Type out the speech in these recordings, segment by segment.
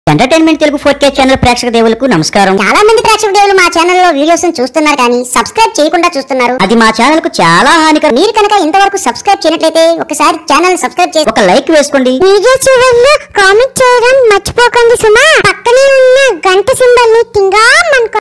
Entertainment Telugu 4K channel ప్రేక్షక దేవులకు నమస్కారం. చాలా మంది ప్రేక్షక దేవులు మా ఛానల్లో వీడియోస్ చూస్తున్నారు కానీ సబ్స్క్రైబ్ చేయకుండా చూస్తున్నారు. అది మా ఛానల్ కు చాలా హానికరం. మీరు కనుక ఇంతవరకు సబ్స్క్రైబ్ చేయనట్లయితే ఒకసారి ఛానల్ సబ్స్క్రైబ్ చేసి ఒక లైక్ వేసుకోండి. వీడియో చివరిలో కామెంట్ చేయడం మర్చిపోకండి సుమా. పక్కనే ఉన్న గంట సింబల్ ని టింగా మనకు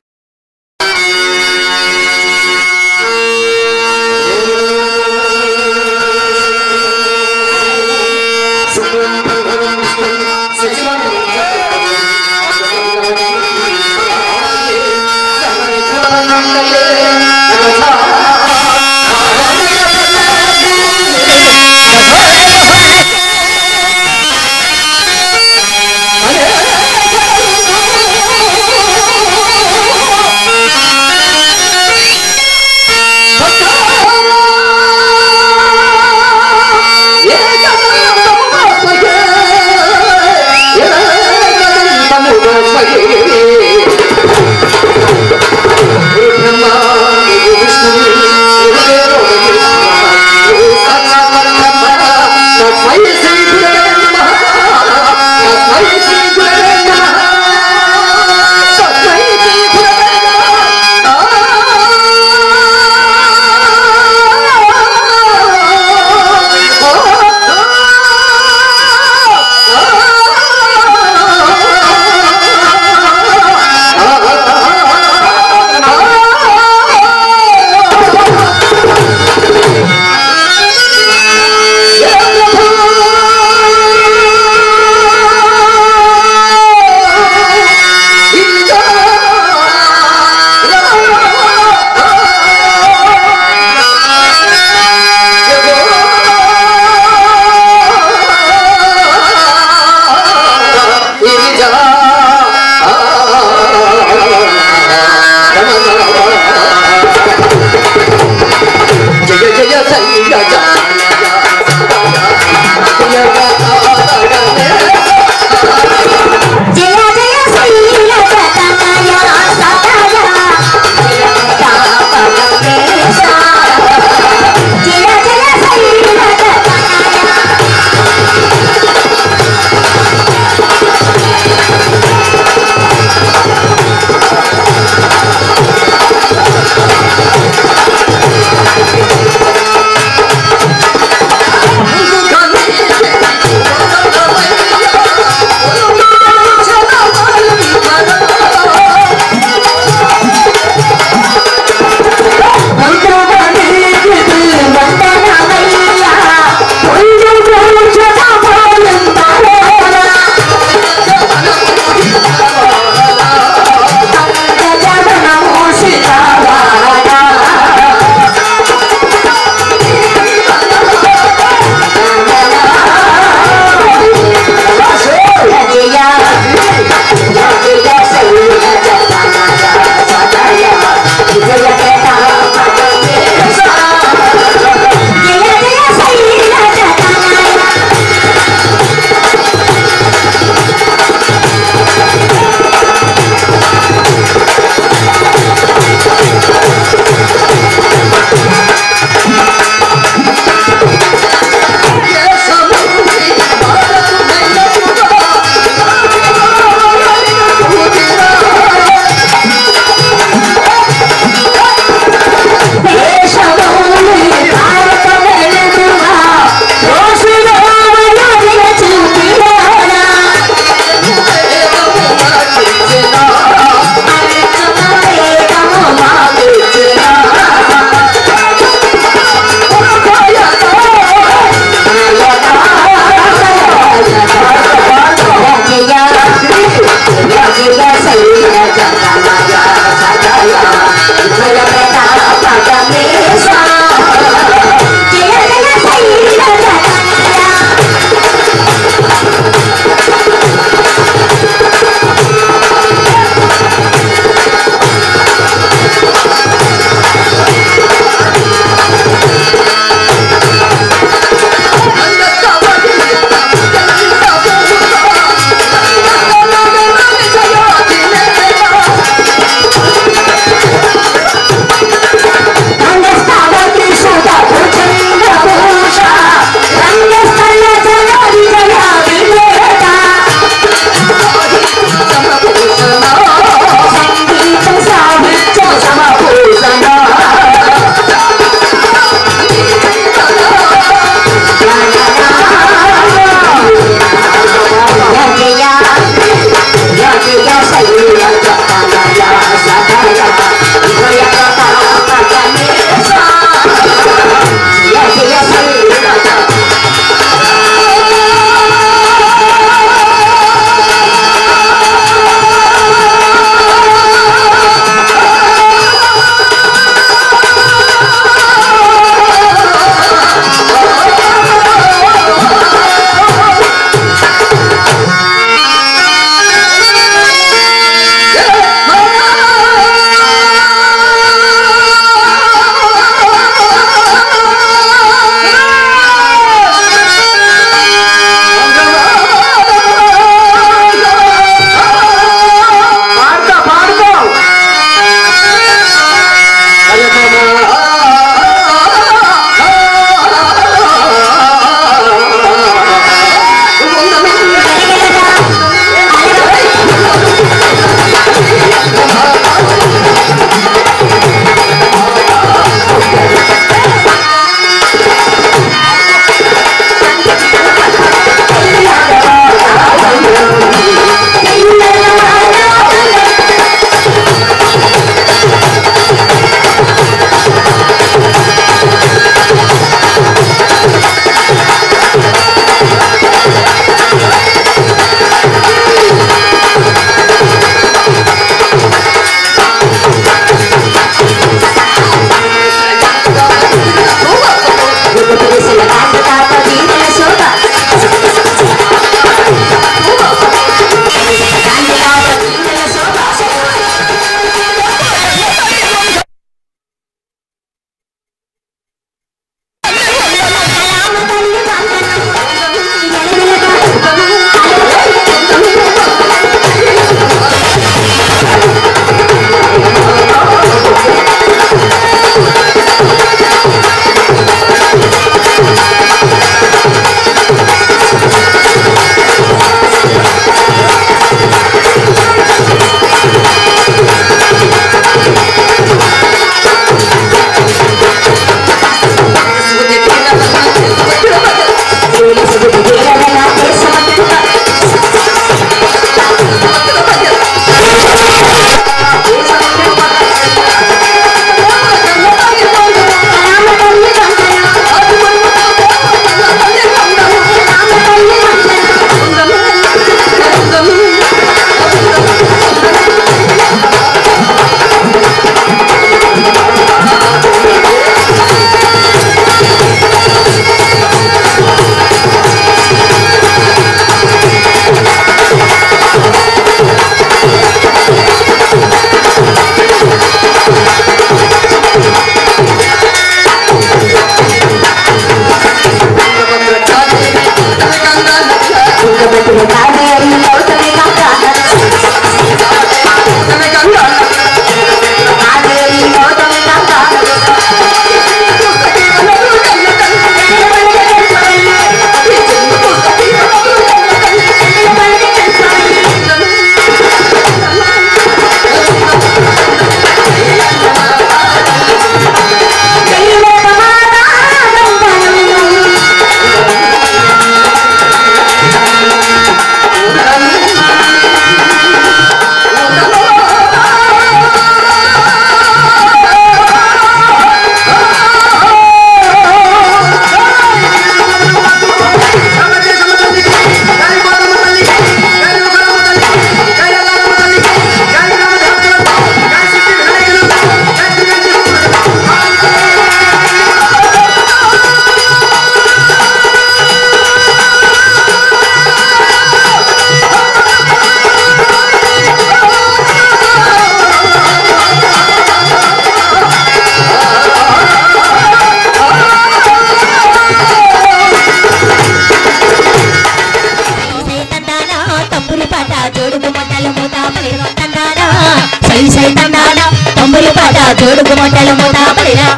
జోడు గుమ్మటలు మూత పడిరా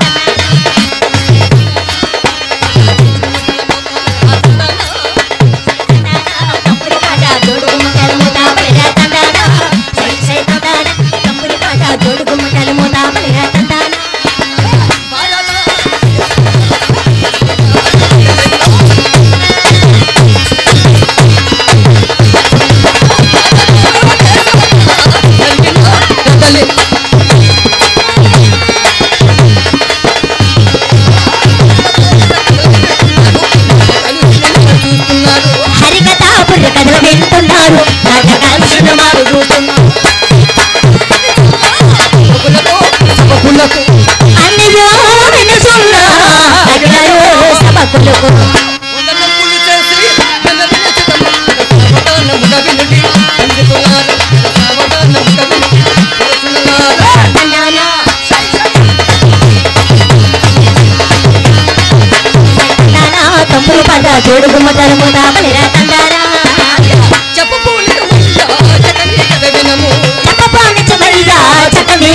తంపురి పాట జోడు గుమ్మటలు మూత పడిరా తందానా సై సై తందానా తంపురి పాట జోడు గుమ్మటలు మూత పడిరా తందానా హరికథ బుర్రకథలు వింటున్నారు నాటకాలు సినిమాలు చూస్తున్నారు అన్నయ్యో వినుసున్నా అడిగారు సభకులకు తంపురు పాట జోడు గుమ్మటలు మూత పడిరా తందానా చెప్పపోని చెమల్లా చక్కని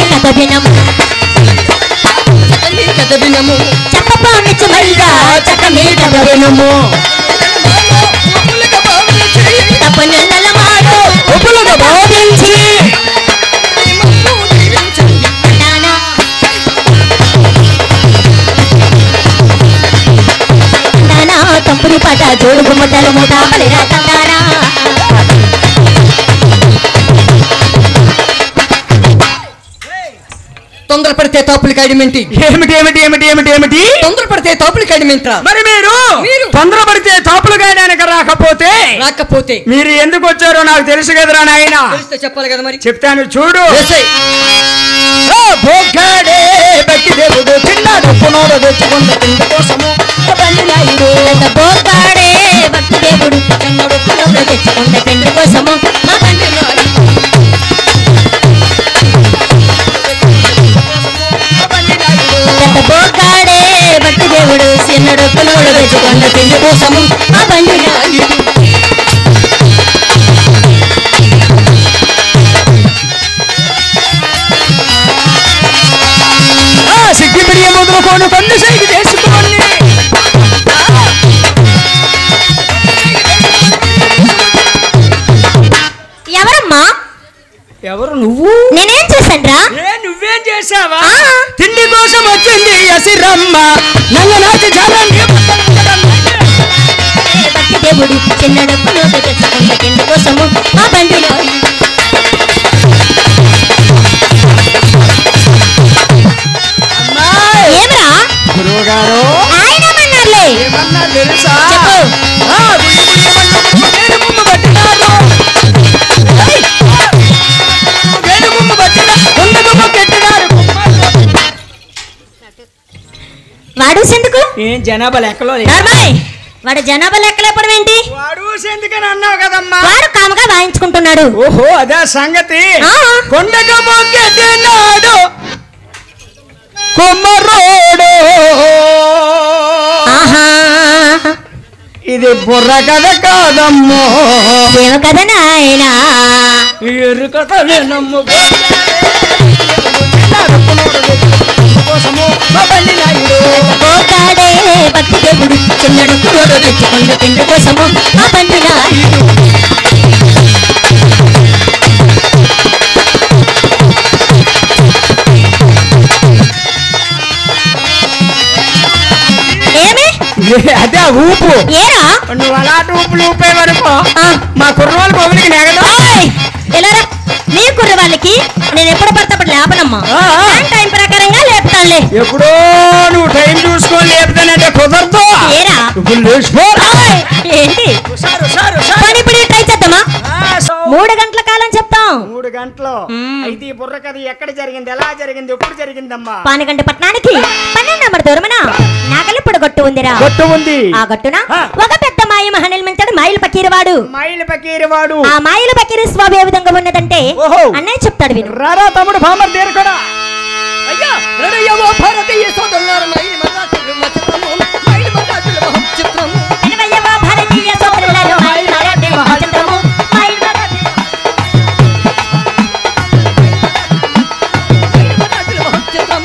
కథ వినము చెప్పపోని చెమల్లా చక్కని కథ వినము తప్పనెన్నల మాడు ఉప్పులుగా భావించి నానా తందానా తంపురి పాట జోడు గుమ్మటలు మూత పడిరా తందానా తొందరపడితే తాపులు కాయడమేంటి? ఏమిటి ఏమిటి ఏమిటి ఏమిటి ఏమిటి తొందరపడితే తాపులు కాయడమేంట్రా? మరి మీరు తొందరపడితే తోపులు కాయడానికి రాకపోతే మీరు ఎందుకు వచ్చారో నాకు తెలుసు కదరా నాయన. తెలిస్తే చెప్పాలి కదా మరి. చెప్తాను చూడు. వేసేయ్. భోగాడే బట్టి దేవుడు చిన్నాడు పునోడు తెచ్చుకున్న తిండి కోసము బండినాయుడు. బోగాడే భక్తి దేవుడు చిన్నడు పునోడు తెచ్చుకున్న తిండి కోసము మా బండినాయుడు. బోగాడే భక్తి దేవుడు చిన్నడు పునోడు తెచ్చుకున్న తిండి కోసము మా బండినాయుడు. సిగ్గిపిడియ మొదలుకోను కన్ను సైకి చేసుకోండి. ఎవరమ్మా? ఎవరు నువ్వు? నేనేం చేశానురా? నువ్వేం చేసావా? తిండి కోసం వచ్చింది అసిరమ్మ నల్లనాటి జాలండి. భక్తి దేవుడు చిన్నడు పునోడు తెచ్చుకున్న తిండి కోసము మా బండినాయుడు. ఏమరా గురువుగారు ఆయనమన్నారులే. ఏమన్నా తెలుసా? చెప్పు. వేణుగుమ్మ పట్టినారు. వేణుగుమ్మ పట్టిన గుండెగుమ్మ పెట్టినారు. వాడు ఎందుకు? ఏం జనాభా లెక్కలో నార్మల్ వాడు జనాభా లెక్కలేపడం ఏంటి? వాడు ఎందుకని అన్నావు కదమ్మా. వాడు కాముగా వాయించుకుంటున్నాడు. ఓహో అదే సంగతి. ఆ. కొండకు మొక్కెట్టినాడు కొమ్మరోడు. ఆహా ఇది బుర్ర కథ కాదమ్మో ఏమ కదా నాయనా. ఎరు కథ వినమ్ము. పోతాడే భక్తి దేవుడు చిన్నడు పునోడు తెచ్చుకున్న తిండి కోసము మా బండినాయుడు. ఏమి? అదే ఊపు. ఏరా నువ్వు అలాంటి ఊపులు ఊపే వరకు మా కుర్రోళ్ళ పబ్లిక్ నెగదు. ఎలారా నీ కుర్ర వాళ్ళకి నేను ఎప్పుడు పడతప్పుడు లేపనమ్మా. టైం ప్రకారంగా లేపుతానులే. ఎప్పుడో నువ్వు టైం చూసుకొని లేపుతానంటే కుదరదు. ఏరా ఇప్పుడు లేచిపో. ఏంటి పని ఇప్పుడు ట్రై చేద్దామా? 3 గంటల కాలం చెప్తాం. 3 గంటలు అయితే ఈ బుర్ర కథ ఎక్కడ జరిగింది, ఎలా జరిగింది, ఎప్పుడు జరిగిందమ్మా? పానగంట పట్టణానికి 12 నంబర్ దూరమున నాగలిప్పుడు గట్టు ఉందిరా. గట్టు ఉంది. ఆ గట్టున ఒక పెద్ద మాయ మహనిల్మించాడు మాయిల పకీరవాడు. మైలు పకీరవాడు. ఆ మాయిల పకీర స్వామి ఏ విధంగా ఉన్నదంటే అన్నయ్య చెప్తాడు విను. రారా తమ్ముడు భామర్ దేరు కూడా. అయ్యా రెడయ్యవో భారతీయ సోదరులారా మైలు మరాఠీలు మచిత్రము మైలు మరాఠీలు మహచిత్రము వినవయ్యవా భారతీయ సోదరులారా మాయిల మరాఠీ మహాచంద్రము మాయిల మరాఠీ మరాఠీలు మహచిత్రము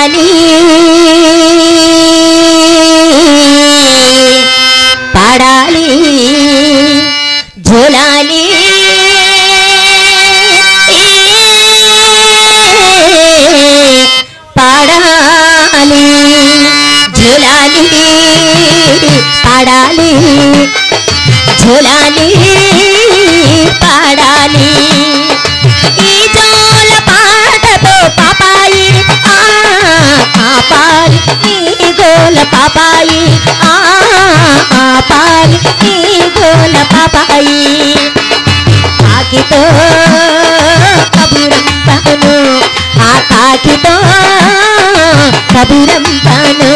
పాడాలి పాడాలి జోలాలి పాడాలి జోలాలి పాడాలి జోలాలి పాడాలి ఈ జోల పాటతో పాపాయి ఆపాలి ఈ గోల పాపాయి ఆపాలి ఈ గోల పాపాయి కాకితో కబురంపను ఆ కాకితో కబురంపను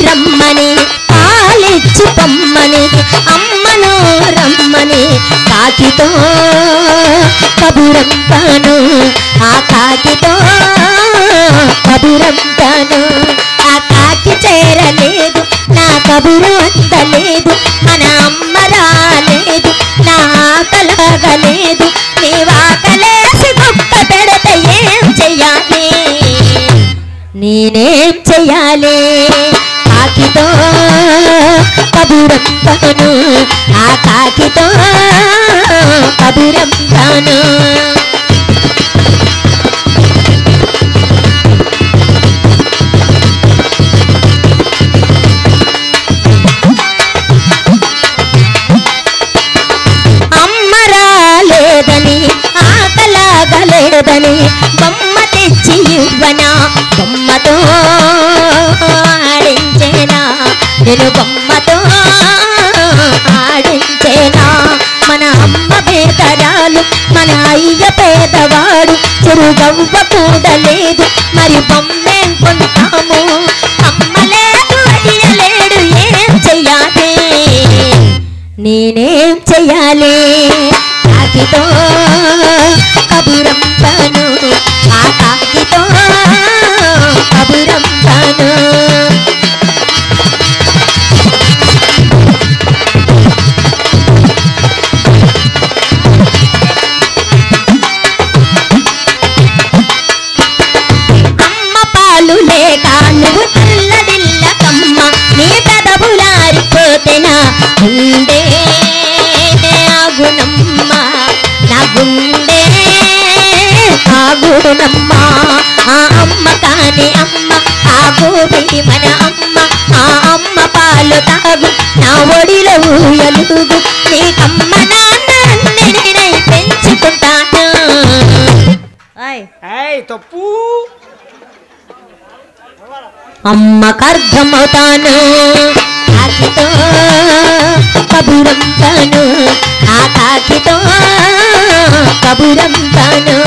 రమ్మని పాలిచ్చి పొమ్మని అమ్మను రమ్మని కాకితో కబురంపాను ఆ కాకితో కబురంపాను ఆ కాకి చేరలేదు నా కబురు అందలేదు మన అమ్మ రాలేదు నా ఆకలాగలేదు నీ వాకలేసి గుక్క పెడితే ఏం చెయ్యాలి నేనేం చెయ్యాలి కాకితో కబురంపాను ఆ కాకితో కబురంపాను అమ్మ రాలేదని ఆకలాగలేదని బొమ్మ తెచ్చి ఇవ్వనా బొమ్మతో ఆడించేనా నేను బొమ్మతో ఆడించేనా మన అమ్మ పేదరాలు మన అయ్య పేదవాడు చెరుగవ్వ కూడా లేదు మరి బొమ్మేం కొంటాము అమ్మ లేదు అయ్య లేడు ఏం చెయ్యాలి నేనేం చెయ్యాలి కాకితో కబురంపాను ఆ కాకితో కబురంపాను అమ్మ పాలు లేక నువ్వు తెల్లడిల్లకమ్మ నీ పెదవులారిపోతేనా గుండె ఆగునమ్మ నా గుండె ఆగునమ్మ ఆ అమ్మ కాని అమ్మ ఆగోబి మన అమ్మ ఆ అమ్మ పాలు తాగు నా ఒడిలో ఊయలుగు నీకమ్మ నాన్న నేనై పెంచుకుంటాను తప్పు అమ్మకర్థమవుతాను కాకితో కబురంపాను ఆ కాకితో కబురంపాను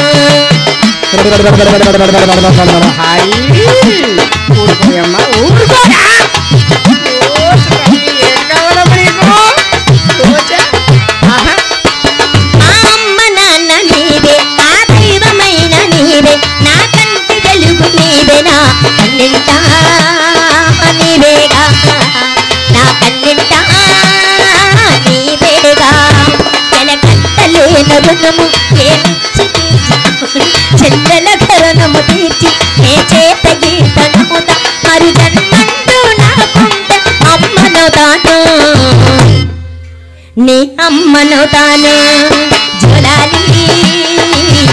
అమ్మ నాన్న నీవే ఆ దైవమైన నీవే నా కంటి వెలుగు నీవేనా కన్నింటా నీవేగా నా కన్నింటా నీవేగా ఎలకట్టలేన రుణము ఏమిచ్చి తీర్చుకొని చెల్లెల ఘరణము తీర్చి నే చేత గీతనుత మరి జన్మంటూ నాకుంటే అమ్మనవుతాను నీ అమ్మనవుతాను జోలాలి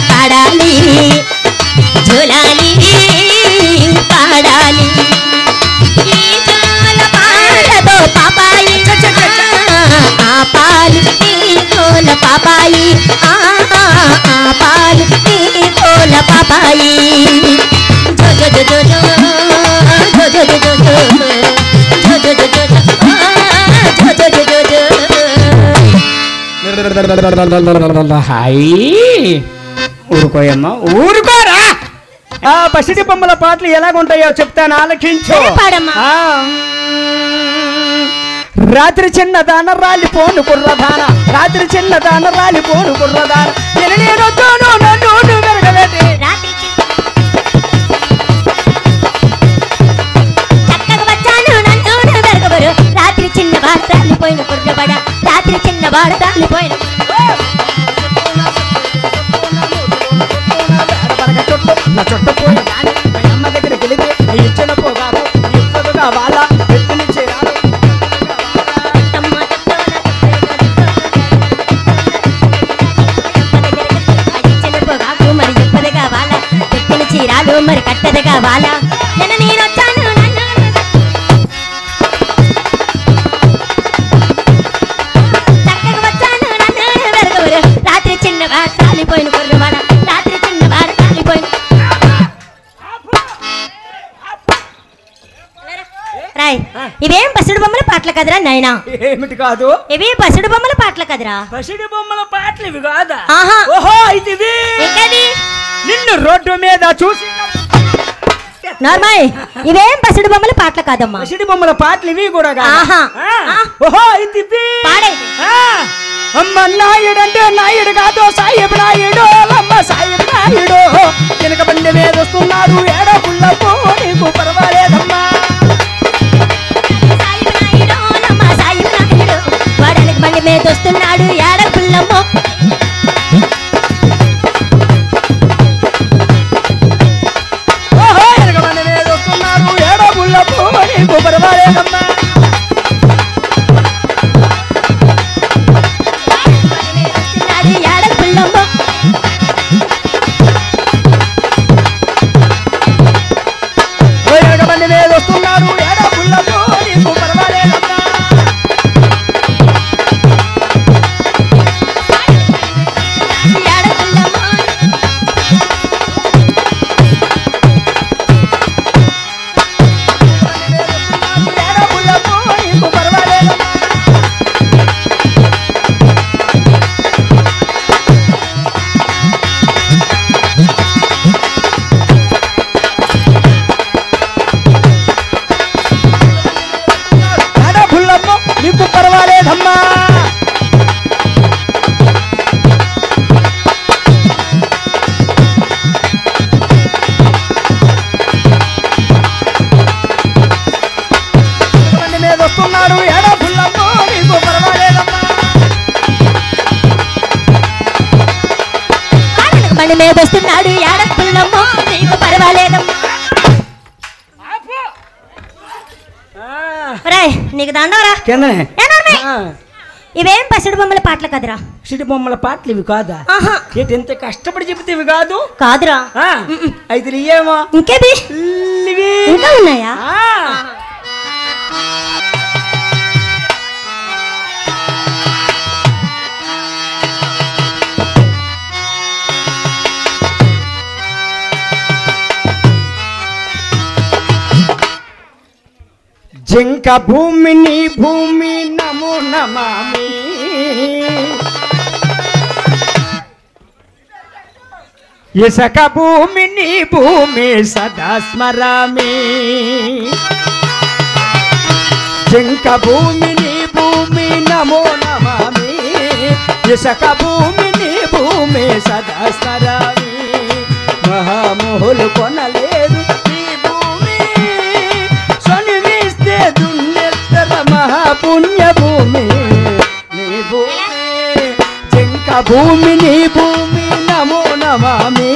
పాడాలి జోలాలి పాడాలి ఈ జోల పాటతో పాపాయి ఆపాలి ఈ గోల పాపాయి ఆపాలి ఈ గోల పాపాయి జో జో జో జో జో జో జో జో జో జో జో ఊరుకోయమ్మా ఊరుకోరా ఆ పసిడి బొమ్మల పాటలు ఎలాగుంటాయో చెప్తాను ఆలకించు రాత్రి చిన్నదాన రాలిపోను కుర్రదాన రాత్రి చిన్నదాన రాలిపోను కుర్రదాన నేను వచ్చాను నన్ను వెరగబెట్టి చక్కగా వచ్చాను నన్ను వెరగబరు రాత్రి చిన్న బాడ రాలిపోయిన కుర్రబడ రాత్రి చిన్న బాడ రాలిపోయిన నా చుట్టపోయిన అమ్మ దగ్గరికి వెళితే ఇచ్చిన పోగాను ఇప్పదుగా వాళ్ళ ఎత్తుని చేయాలి మరి ఎప్పదిగా వాళ్ళ ఎత్తుని చీరాలు మరి కట్టదిగా వాళ్ళ నేను వచ్చాను చక్కగా వచ్చాను నన్ను వెరగబరు రాత్రి చిన్న బాడ రాలిపోయిన కుర్రబడ రాత్రి చిన్న బాడ రాలిపోయిన రాయ్ ఇవేం పసిడి బొమ్మల పాటలు కదరా నాయనా ఏమిటి కాదు ఇవి పసిడి బొమ్మల పాటలు కదరా పసిడి బొమ్మల పాటలు ఇవి కాదా ఆహా ఓహో అయితే ఇవి ఇంకది నిన్ను రోడ్డు మీద చూసి నార్మల్ ఇవేం పసిడి బొమ్మల పాటలు కాదమ్మా పసిడి బొమ్మల పాటలు ఇవి కూడా ఆహా. ఓహో అయితే ఇవి పాడైతే అమ్మ నాయుడు అంటే నాయుడు కాదు సాయిబ్ నాయుడు అమ్మ సాయిబ్ నాయుడు వెనక బండి మీద వస్తున్నాడు ఏడ పుల్లపు నీకు పర్వాలేదమ్మా సాయిబు నాయుడు నమ్మ సాయిబు నాయుడు వాడనికి బండి మీద వస్తున్నాడు ఏడ పుల్లమ్మో ఓహో వెనక బండి మీద వస్తున్నాడు ఏడ పుల్లపు నీకు పర్వాలేదమ్మా వస్తున్నాడు ఏడ పుల్లమ్మో వెనక బండి మీద వస్తున్నాడు ఏడ పుల్లపు నీకు పర్వాలేదమ్మా ఏడ పుల్లమ్మో ఏడ పుల్లపు నీకు పర్వాలేదమ్మా ఏడ పుల్లపు నీకు పర్వాలేదమ్మా బండి మీద వస్తున్నాడు ఏడ పుల్లపు నీకు పర్వాలేదమ్మా వాడనికి బండి మీద వస్తున్నాడు ఏడ పుల్లమ్మో నీకు పర్వాలేదమ్మా రాయ్ నీకు దండవరా కిందనే ఇవేం పసిడి బొమ్మల పాటలు కదరా సిడి బొమ్మల పాటలు ఇవి కాదా ఆహా ఏంటి ఎంత కష్టపడి చెబితే ఇవి కాదు కాదురా అయితే ఏమో ఇంకేది ఇవి ఇంకా ఉన్నాయా జింక భూమిని భూమి నమో నమామి ఇసక భూమిని భూమి సదా స్మరామి జింక భూమిని భూమి నమో నమామి ఇసక భూమిని భూమి సదా స్మరామి మహామోహులు కొనలేదు ఈ భూమి సొనిమిస్తే దున్నెత్తర మహాపుణ్య భూమి నీ భూమి జింక భూమిని భూమి నమో నమామి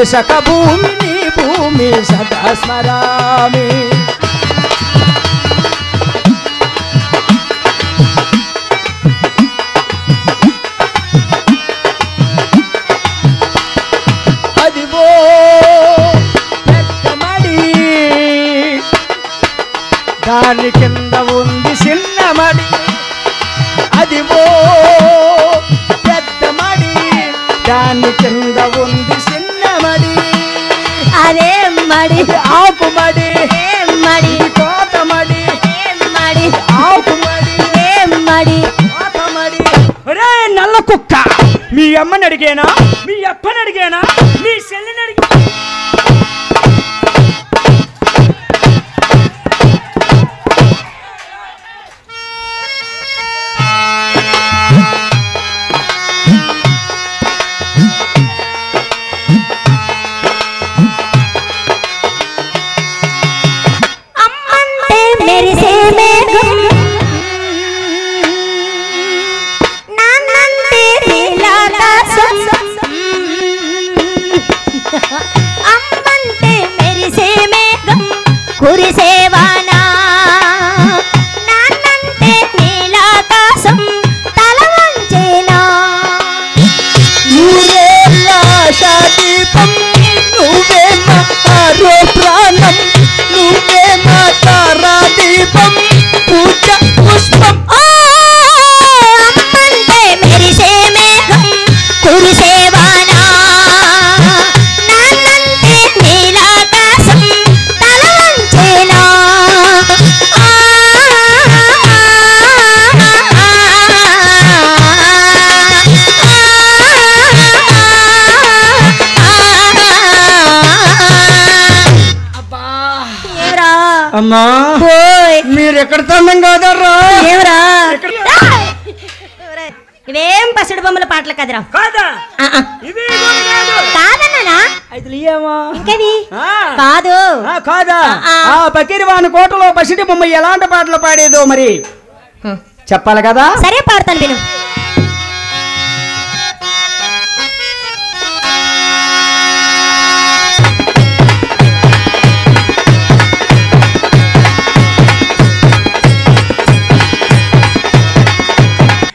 ఇసక భూమిని భూమి సదా స్మరామి అదిగో పెద్ద మడి దాని కింద ఉంది చిన్న మడి అదిగో పెద్ద మడి దాని కింద ఉంది చిన్న మడి అదే మడి ఆకు మడి ఏం మడి కోత మడి ఏం మడి ఆకు మడి ఏం మడి కోత మడి ఒరే నల్ల కుక్క మీ అమ్మని అడిగేనా మీ అప్పని అడిగేనా మీ చెల్లిని అడిగి కురిసేవానా నాన్నంటే నీలాకాశం తల వంచేనా నూరేళ్ళ ఆశాదీపం నువ్వే మా ఆరో ప్రాణం నువ్వే మా తారాదీపం పూజ పుష్పం అమ్మంటే మెరిసే మేఘం కురిసేవానా నాన్నంటే నీలాకాశం తల వంచేనా ఏవరా అమ్మా ఓయ్ మీరు ఎక్కడ తండం కాదర్రా ఏవరా ఇవేం పసిడి బొమ్మల పాటలు కదరా కాదా ఇవి కాదన్నానా అయితే లేమా ఇంకవి కాదు కాదా ఆ. ఆ పకీర్వాని కోటలో పసిడి బొమ్మ ఎలాంటి పాటలు పాడేదో మరి చెప్పాలి కదా సరే పాడతాను విను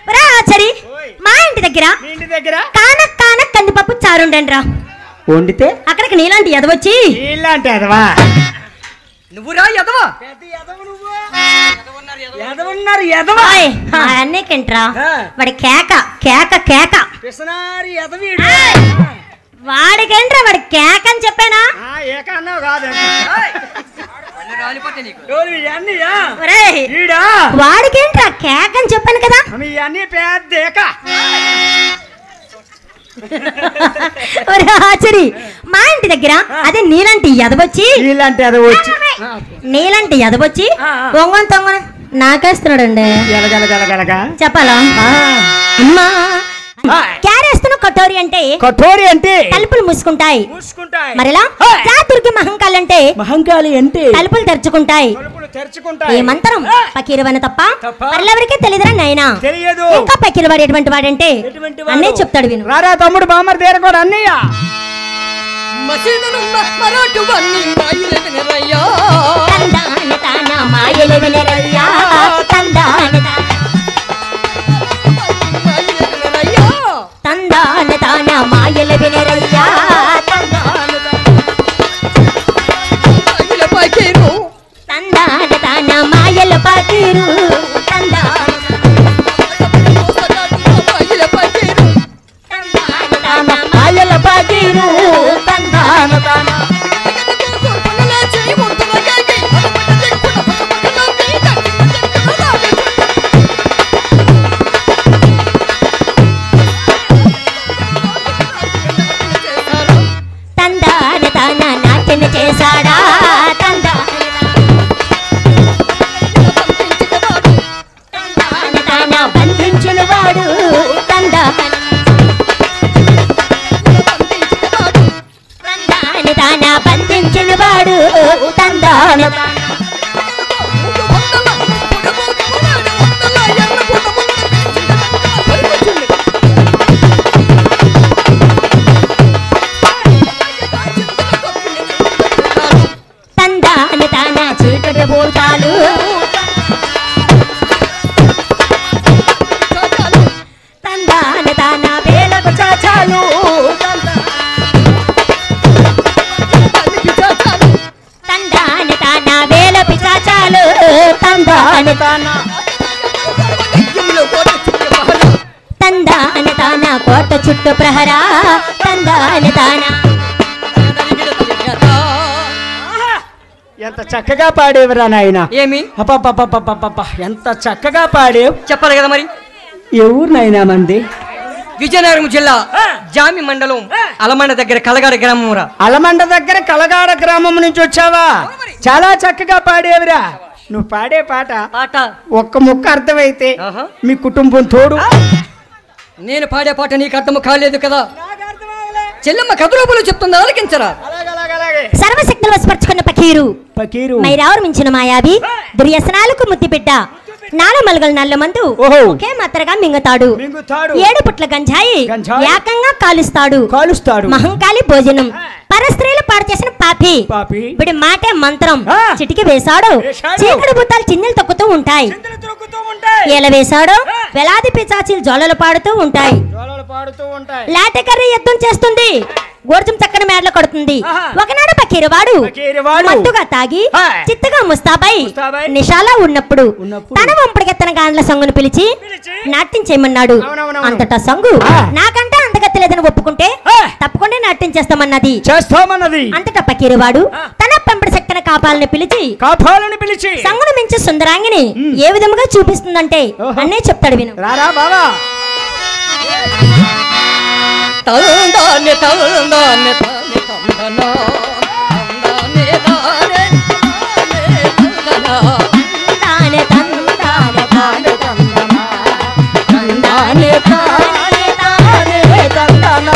ఒరే ఆచారి మా ఇంటి దగ్గర మీ ఇంటి దగ్గర కానక్ కానక్ కందిపప్పు చారుండండి రా వండితే అక్కడికి నీలాంటి ఎదవచ్చి ఇలాంటి ఎదవా నువ్వురా ఎదవా ఎదవన్నారు ఎదవా ఓయ్, మా అన్నయ్యకేంట్రా ఆ. వాడి కేక కేక కేక పిసనారి ఎదవీడు వాడికేంట్రా వాడి కేక అని చెప్పానా ఏక అన్నావు కాదు రాలిపోతే నీకు అన్నయ్యా ఒరేయ్ ఈడా వాడికేంట్రా కేక అని చెప్పాను కదా మీ అన్ని పెద్ద ఏక ఒరే ఆచరి మా ఇంటి దగ్గర అదే నీలాంటి ఎదవచ్చి ఇలాంటి ఎదవ వచ్చి నీలాంటి ఎదవచ్చి ఒంగొని తొంగన నాకేస్తున్నాడండి గలగలగలగలగా చెప్పాలా అమ్మా క్యారేస్తున్న కటోరి అంటే కఠోరి అంటే తలుపులు మూసుకుంటాయి మూసుకుంటాయి మరిలా చాతుర్కి మహంకాలంటే మహంకాళి అంటే తలుపులు తెరుచుకుంటాయి తలుపులు తెరుచుకుంటాయి ఈ మంత్రం పకీరవన తప్ప తప్ప? మరెవరికీ తెలియదురా నాయనా తెలియదు ఇంకా పకీరవాడు ఎటువంటి వాడంటే ఎటువంటి వాడు? అన్నయ్య చెప్తాడు విను రారా తమ్ముడు బామ్మర్ దేర కూడా అన్నయ్య మసీదునున్న మరాఠువన్నీ మాయలేదనరయ్యా తందాన తాన మాయలు వినరయ్యా తందాన మాయలేదనరయ్యా తందాన తాన మాయలు వినరయ్యా తందాన మాయల పకీరు తందాన తాన మాయలు పకీరు తందాన మాయల పకీరు తందాన తాన మాయలు పకీరు తందాన తాన కోర్పనలా చేయి ముందులగాగి తందాన తాన నాట్యం చేశాడా తందాన తాన బంధించిన వాడు తందాన తాన బంధించిన వాడు తందాన తందాన తాన చీకటి భూతాలు తందాన తాన వేలకు చాచాలు తందాన తాన వేల పిచాచాలు తందాన తాన తందాన తాన కోట చుట్టూ ప్రహరా తందాన తాన ఎంత చక్కగా పాడేవరా నాయన ఏమి ఎంత చక్కగా పాడేవు చెప్పాలి కదా మరి ఏ ఊరు నాయనా మంది విజయనగరం జిల్లా జామి మండలం అలమండ దగ్గర కలగాడ గ్రామం అలమండ దగ్గర కలగాడ గ్రామం నుంచి వచ్చావా చాలా చక్కగా పాడేవిరా నువ్వు పాడే పాట పాట ఒక్క ముక్క అర్థమైతే ఆహా. మీ కుటుంబం తోడు నేను పాడే పాట నీకు అర్థం కాలేదు కదా చెల్లెమ్మ కథరూపులు చెప్తుంది ఆలకించరా సర్వశక్తులు వశపరుచుకున్న పకీరు పకీరు మైరావరు మించిన మాయావి దుర్యసనాలకు ముద్దిబిడ్డ నాలమలగల నల్ల మందు ఒకే మాత్రగా మింగుతాడు 7 పుట్ల గంజాయి ఏకంగా కాలుస్తాడు మహంకాళి భోజనం పరస్త్రీలు పాడు చేసిన పాపి వీడి మాటే మంత్రం చిటికి వేశాడు చీకటి బుట్టాలు చిన్నెలు తొక్కుతూ ఉంటాయి ఎలా వేశాడు వేలాది పిశాచీలు జోలలు పాడుతూ ఉంటాయి లాటకర్రీ యుద్ధం చేస్తుంది గోర్జం చక్కని మేడలు కొడుతుంది ఒకనాడు పకీరువాడు మత్తుగా తాగి చిత్తగా ముస్తాబై నిషాలా ఉన్నప్పుడు తన వంపడికెత్తన గాండ్ల సంగును పిలిచి నాట్యం చేయమన్నాడు అంతటా సంగు నాకంటే అందగత్తలేదని ఒప్పుకుంటే తప్పకుండా నాట్యం చేస్తామన్నది అంతటా పకీరువాడు తన పెంపడి శక్తిని కాపాలని పిలిచి సంగును మించి సుందరాంగిని ఏ విధముగా చూపిస్తుందంటే అన్నే చెప్తాడు విను తందానే తందానే తానే తందనా తందానే తానే తందనా తందానే తందానే తానే తందనా తందానే తానే తానే తందనా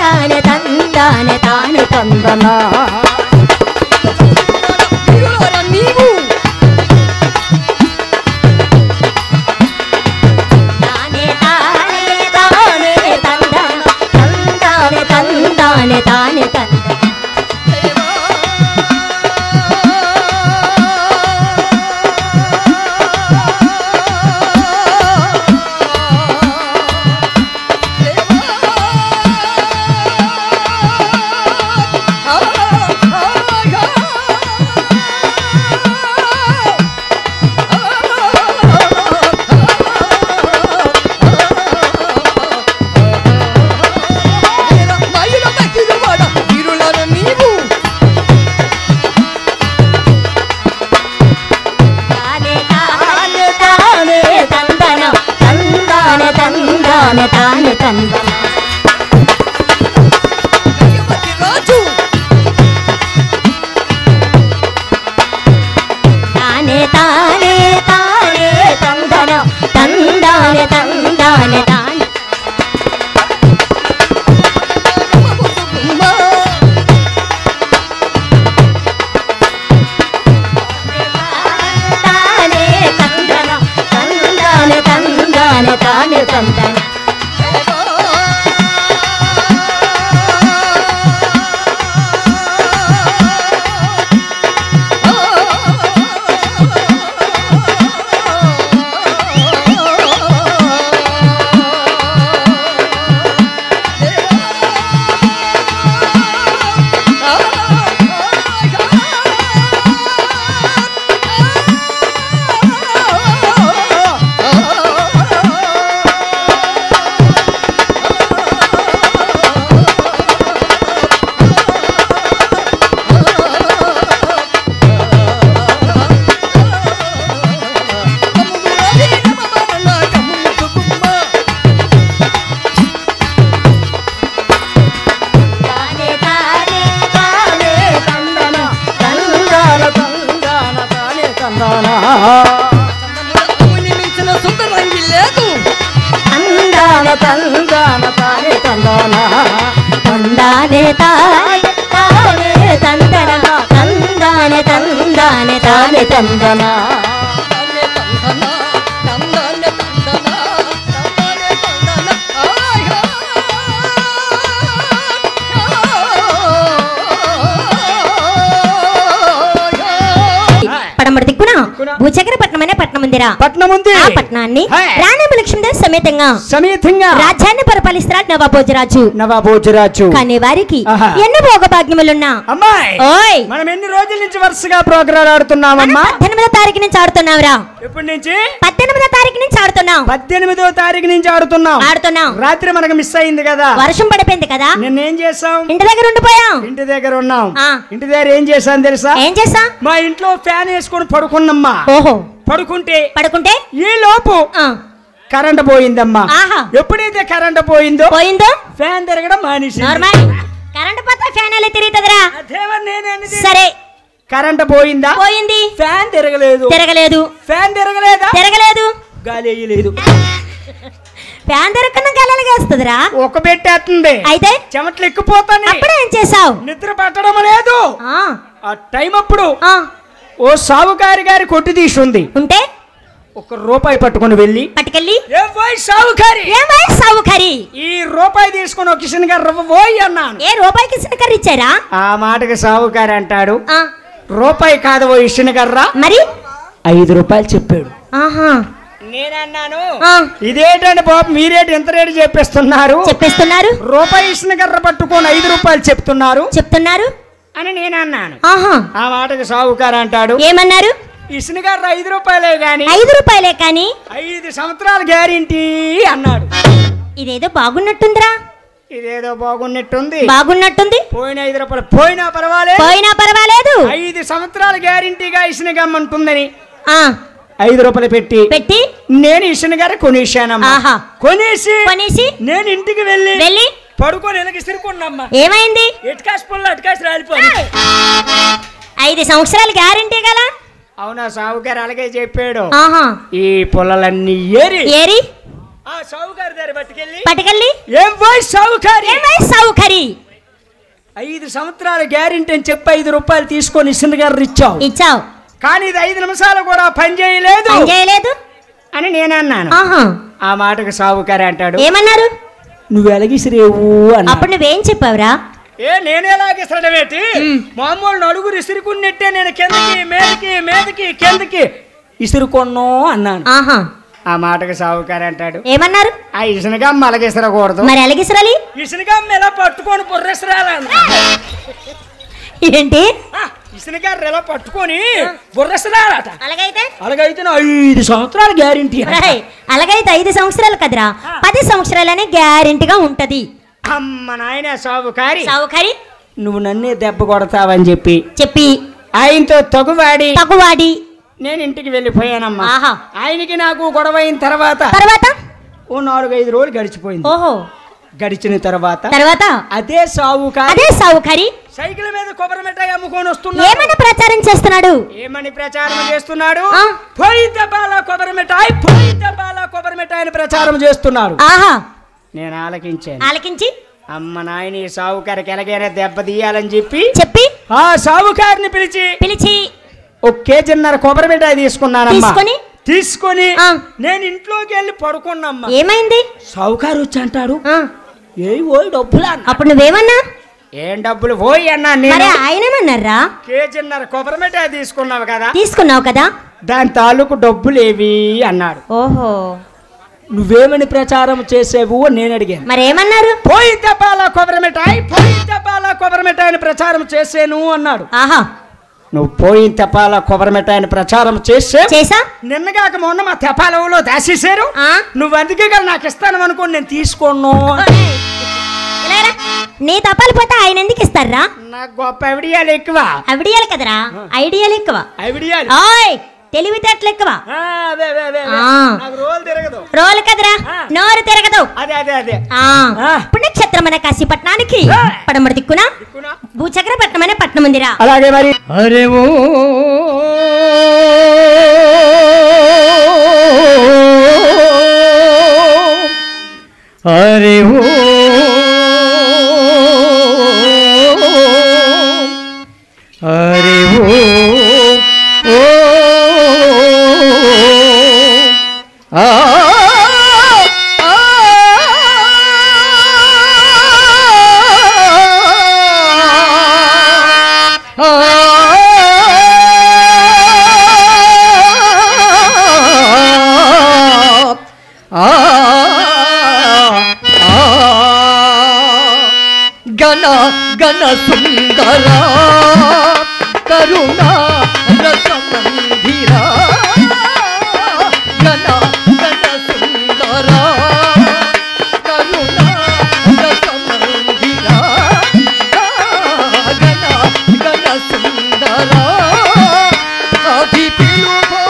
తందానే తందానే తానే తందనా నీవు తానే తానే తానే తందనా తందానే తందానే తానే తందనా తానే తందనా తానే తానే తానే తందనా తందానే తందానే తానే తానే తందనా తందానే తందానే తానే తందనా తందానే తానే తానే తందనా తందానే తందానే తానే తందనా పడమటి దిక్కున భూచక్రపట్నం అనే పట్నం ఉందిరా ఆ పట్నాన్ని రాణి లక్ష్మీదేవి సమేతంగా రాజ్యాన్ని పరిపాలిస్తున్నాడు నవాబోజరాజు కానీ వారికి ఎన్ని భోగభాగ్యములున్నా ఓయ్ మనం ఎన్ని రోజుల నుంచి వరుసగా ప్రోగ్రాం ఆడుతున్నామమ్మా 18వ తారీఖు నుంచి ఆడుతున్నావురా ఎప్పటి నుంచి 18వ తారీఖు నుంచి ఆడుతున్నాం 18వ తారీఖు నుంచి ఆడుతున్నాం రాత్రి మనకు మిస్ అయింది కదా వర్షం పడిపోయింది కదా నిన్న ఏం చేసాం ఇంటి దగ్గర ఉండిపోయాం ఇంటి దగ్గర ఉన్నాం ఇంటి దగ్గర ఏం చేసాం తెలుసా మా ఇంట్లో ఫ్యాన్ వేసుకొని పడుకున్నమ్మా ఓహో పడుకుంటే ఈ లోపు కరెంట్ పోయిందమ్మా ఎప్పుడైతే కరెంట్ పోయిందో ఫ్యాన్ తిరగడం మానేసి కరెంట్ పోతే ఫ్యాన్ ఎలా తిరుగుతుందిరా సరే కరెంట్ పోయిందా? పోయింది. ఫ్యాన్ తిరగలేదు. తిరగలేదు. ఫ్యాన్ తిరగలేదా? తిరగలేదు. గాలి వేయలేదు. ఫ్యాన్ తిరగకుండా గాలి ఎలాగేస్తుందిరా? ఒక పెట్టేస్తుంది. అయితే చెమటలు ఎక్కిపోతాయి. అప్పుడు ఏం చేసావు? నిద్ర పట్టడం లేదు. ఆ టైం అప్పుడు ఓ సావుకారి గారి కొట్టు తీసుంది ఉంటే ₹1 పట్టుకుని పట్టుకెళ్ళి సావుకారి ఈ రూపాయి తీసుకుని ఒక కిషన్ గారు పోయి అన్నాను. ఏ రూపాయి కిషన్ గారు ఇచ్చారా? ఆ మాటకి సావుకారి అంటాడు, రూపాయి కాదు ఓ ఇషన్ గర్రా, మరి ₹5 చెప్పాడు. నేనన్నాను, ఇదేంటండి బాబు మీరేటి ఎంత రేటు చెప్పేస్తున్నారు రూపాయి ఇసిన గర్ర పట్టుకొని ₹5 చెప్తున్నారు అని నేనన్నాను. ఆ మాటకి సావుకారు అంటాడు, ఏమన్నారు? ఇసిన గర్ర ₹5 గాని కానీ 5 సంవత్సరాల గ్యారెంటీ అన్నాడు. ఇదేదో బాగున్నట్టుందిరా. బాగున్నట్టుంది. పోయిన ₹5 పోయినా పర్వాలేదు 5 సంవత్సరాల గ్యారెంటీగా ఇసిన గమ్మంటుందని ₹5 పెట్టి నేను ఇసిన గారు కొనేసానమ్మా. కొనేసి నేను ఇంటికి వెళ్ళి పడుకొని వెనక్కి సిరుకున్నామ్మా. ఏమైంది? ఎట్కాసి రాలిపోయి 5 సంవత్సరాల గ్యారెంటీ గల. అవునా? సావుగారు అలాగే చెప్పాడు. ఈ పొలాలన్నీ ఏరి సావుగారి దగ్గర పట్టుకెళ్ళి ఏం పోయి సావుకారి 5 సంవత్సరాల గ్యారెంటీ అని చెప్పి ₹5 తీసుకొని ఇసిన గారు ఇచ్చావు. కానీ ఇది 5 నిమిషాలు కూడా పని చేయలేదు అని నేనన్నాను. ఆ మాటకు సావుకారి అంటాడు, ఏమన్నారు? నువ్వు ఎలాగిసిరేవు అన్న. అప్పుడు నువ్వేం చెప్పావురా? నేనేలాగిసడమేటి, మామూలు నలుగురు ఇసురుకున్నట్టే నేను మీదకి కిందకి ఇసురుకొన్నో అన్నాను. ఆ మాటకు సావుకారి అంటాడు, ఏమన్నారు? ఆ ఇసునగమ్మ అలాగిసరకూడదు. మరి ఎలాగిసరాలి? ఇసునగమ్మ ఎలా పట్టుకొని బుర్రెసరాలి. ఏంటి? ఇసునగారు ఎలా పట్టుకొని బుర్రెసరాలట. అలాగైతే 5 సంవత్సరాల గ్యారెంటీ. అలాగైతే 5 సంవత్సరాలు కదరా, 10 సంవత్సరాలనే గ్యారెంటీగా ఉంటది. అమ్మ నాయన సావుకారి నువ్వు నన్నే దెబ్బ కొడతావని చెప్పి ఆయనతో తగువాడి నేను ఇంటికి వెళ్ళిపోయానమ్మా. ఆయనకి నాకు గొడవ అయిన తర్వాత ఓ 4-5 రోజులు గడిచిపోయింది. గడిచిన తర్వాత అదే సావుకారి సైకిల్ మీద కొబ్బరి మిఠాయి అమ్ముకొని వస్తున్నాడు. ఏమని ప్రచారం చేస్తున్నాడు? పోయిద్ద బాల కొబ్బరి మిఠాయి అని ప్రచారం చేస్తున్నాడు. నేను ఆలకించి అమ్మ నాయన ఈ సావుకారికి ఎలాగైనా దెబ్బ తీయాలని చెప్పి ఆ సావుకారిని పిలిచి ఒక కేజీన్నర కొబ్బరి మిఠాయి తీసుకొని నేను ఇంట్లోకి వెళ్ళి పడుకున్నామ్మా. ఏమైంది? సావుకారు వచ్చి అంటాడు, డబ్బులా. అప్పుడు నువ్వేమన్నా? ఏం డబ్బులు పోయి అన్నా. ఆయనేమన్నారా? కేజీన్నర కొబ్బరి మిఠాయి తీసుకున్నావు కదా దాని తాలూకు డబ్బులు ఏవి అన్నాడు. ఓహో, నువ్వేమని ప్రచారం చేసేవు నేను అడిగాను. మరేమన్నారు? పోయి దెబ్బాల కొబ్బరి మిఠాయిని ప్రచారం చేసేను అన్నాడు. నువ్వు పోయిన తెపాల కొబ్బరి మిఠాయిని ప్రచారం చేసా నిన్నగాక మొన్న మా తెపాలలో దాసేశారు. నువ్వు అందుకే నాకు ఇస్తాను అనుకోని నేను తీసుకోను. నీ తపాలు పోతే ఆయన ఎందుకు ఇస్తారా? నాకు గొప్ప ఐడియాలు ఎక్కువ. ఐడియాలు కదరా, ఐడియాలు ఎక్కువ. తెలివితేటలు ఎక్కువ. రోలు కదరా, నోరు తిరగదు. పుణ్యక్షేత్రమైన కాశీపట్నానికి పడమటి దిక్కున భూచక్రపట్నం అనే పట్నం ఉందిరా. అలాగే మరి. అరే ఓ అరే ఓ అరే ఓ గణ సుందర కరుణ రసమందిర గణ సుందర కరుణ రసమందిర గణ సుందర అభి పిలువో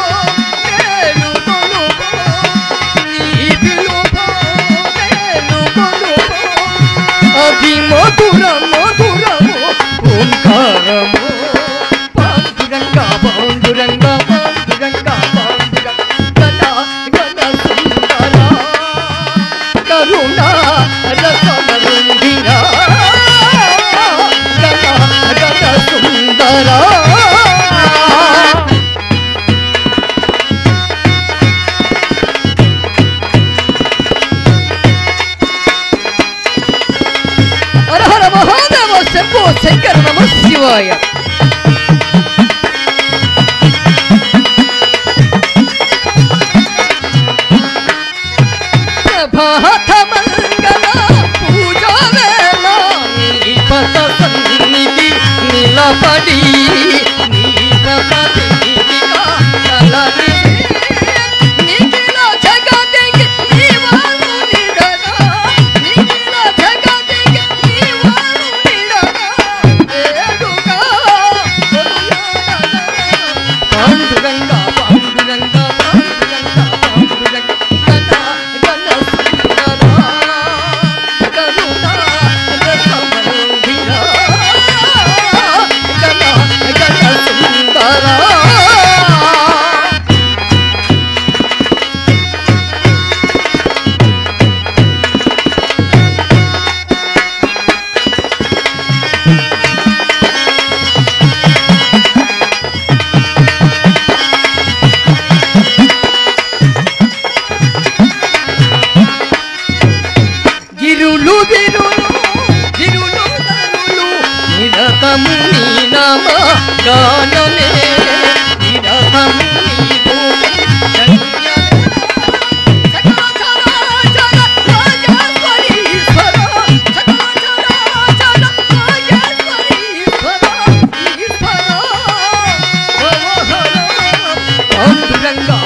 మేలు కొలువో నీ పిలువో మేలు కొలువో అభి మధుర మధురము ఓంకారము మహాదేవ శంభో శంకర నమ శివాయ. ప్రభాత మంగళ పూజా వేళ నీ పద సన్నిధి నిలబడి నీ ప్రపదిగా కలరి నిఖిల జగతికి నీవాను నిడగా నిఖిల జగతికి నీవాను నిడగా వేడుగా పాండురంగ పాండురంగ పాండురంగ పాండురంగ నిరతము నీ నామ గానమే నిరతము నీవు పాండురంగ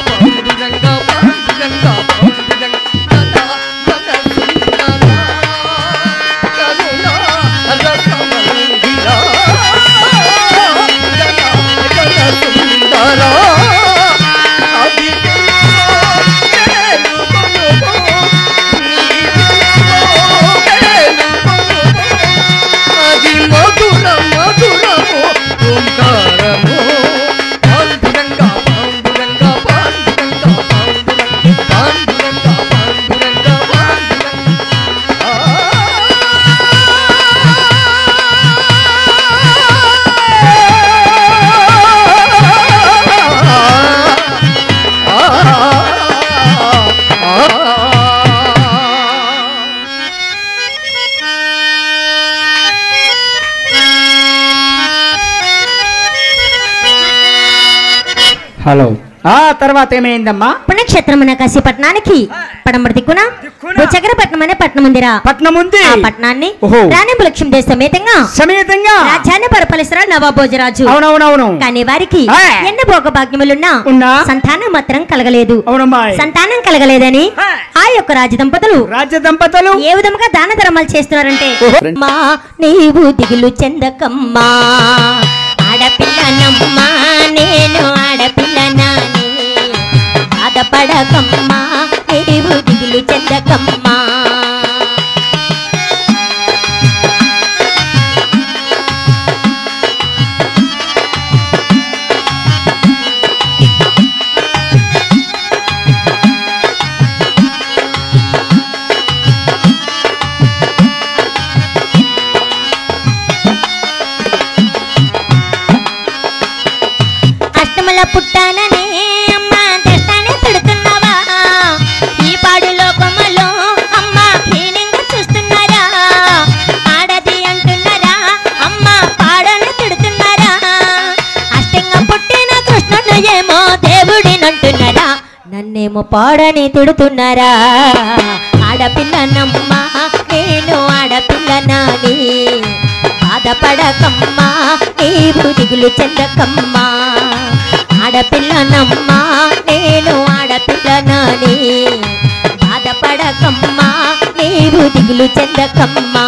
పాండురంగ పాండురంగ పాండురంగ హలో ఆ తర్వాత ఏమైందమ్మా? పుణ్యక్షేత్రమున కాశీపట్నానికి పడమటి దిక్కున చక్రపట్నం అనే పట్నం ఉందిరా. పట్నం ఉంది. ఆ పట్నాన్ని రాణి లక్ష్మీదేవి సమేతంగా రాజ్యాన్ని పరిపాలిస్తారు నవాబ్ భోజరాజు. అవునవునవును. కానీ వారికి ఎన్ని భోగ భాగ్యములున్నా సంతానం మాత్రం కలగలేదు. సంతానం కలగలేదని ఆ యొక్క రాజదంపతులు ఏ విధముగా దాన ధర్మాలు చేస్తున్నారంటే, మా నీవు దిగులు చెందకమ్మా, ఆడపిల్లనమ్మా నేను ఆడపిల్లనాని, బాధపడకమ్మా నీవు దిగులు చెందకమ్మా. పుట్టాననే అమ్మ తెస్తానే తిడుతున్నావా, ఈ పాడు లోకములో అమ్మ హీనంగా చూస్తున్నారా, ఆడది అంటున్నారా అమ్మ పాడని తిడుతున్నారా, అష్టంగా పుట్టిన కృష్ణుడు ఏమో దేవుడినంటున్నారా, నన్నేమో పాడని తిడుతున్నారా, ఆడపిల్లనమ్మా నేను ఆడపిల్లనాని, బాధపడకమ్మా నీవు దిగులు చెందకమ్మా, ఆడపిల్లనమ్మా నేను ఆడపిల్లనాని, బాధపడకమ్మా నీవు దిగులు చెందకమ్మా.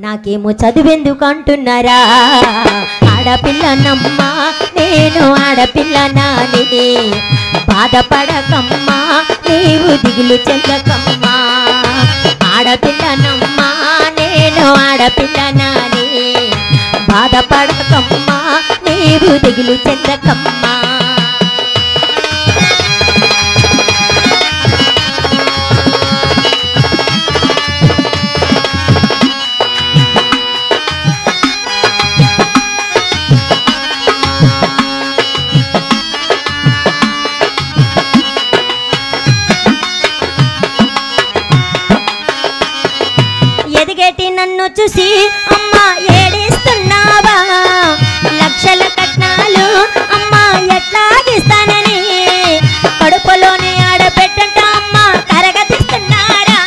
నాకేమో చదువెందుకు అంటున్నారా ఆడపిల్లనమ్మా నేను ఆడపిల్లనాని బాధపడకమ్మా నీవు దిగులు చెందకమ్మా ఆడపిల్లనమ్మా నేను ఆడపిల్లనాని బాధపడకమ్మా నీవు దిగులు చెందకమ్మా ఎదిగేటి నన్ను చూసి అమ్మా ఏడిస్తున్నావా లక్షల కట్నాలు అమ్మా ఎట్లాగిస్తానని కడుపులోని ఆడబిడ్డంట అమ్మా కరగతిస్తున్నారా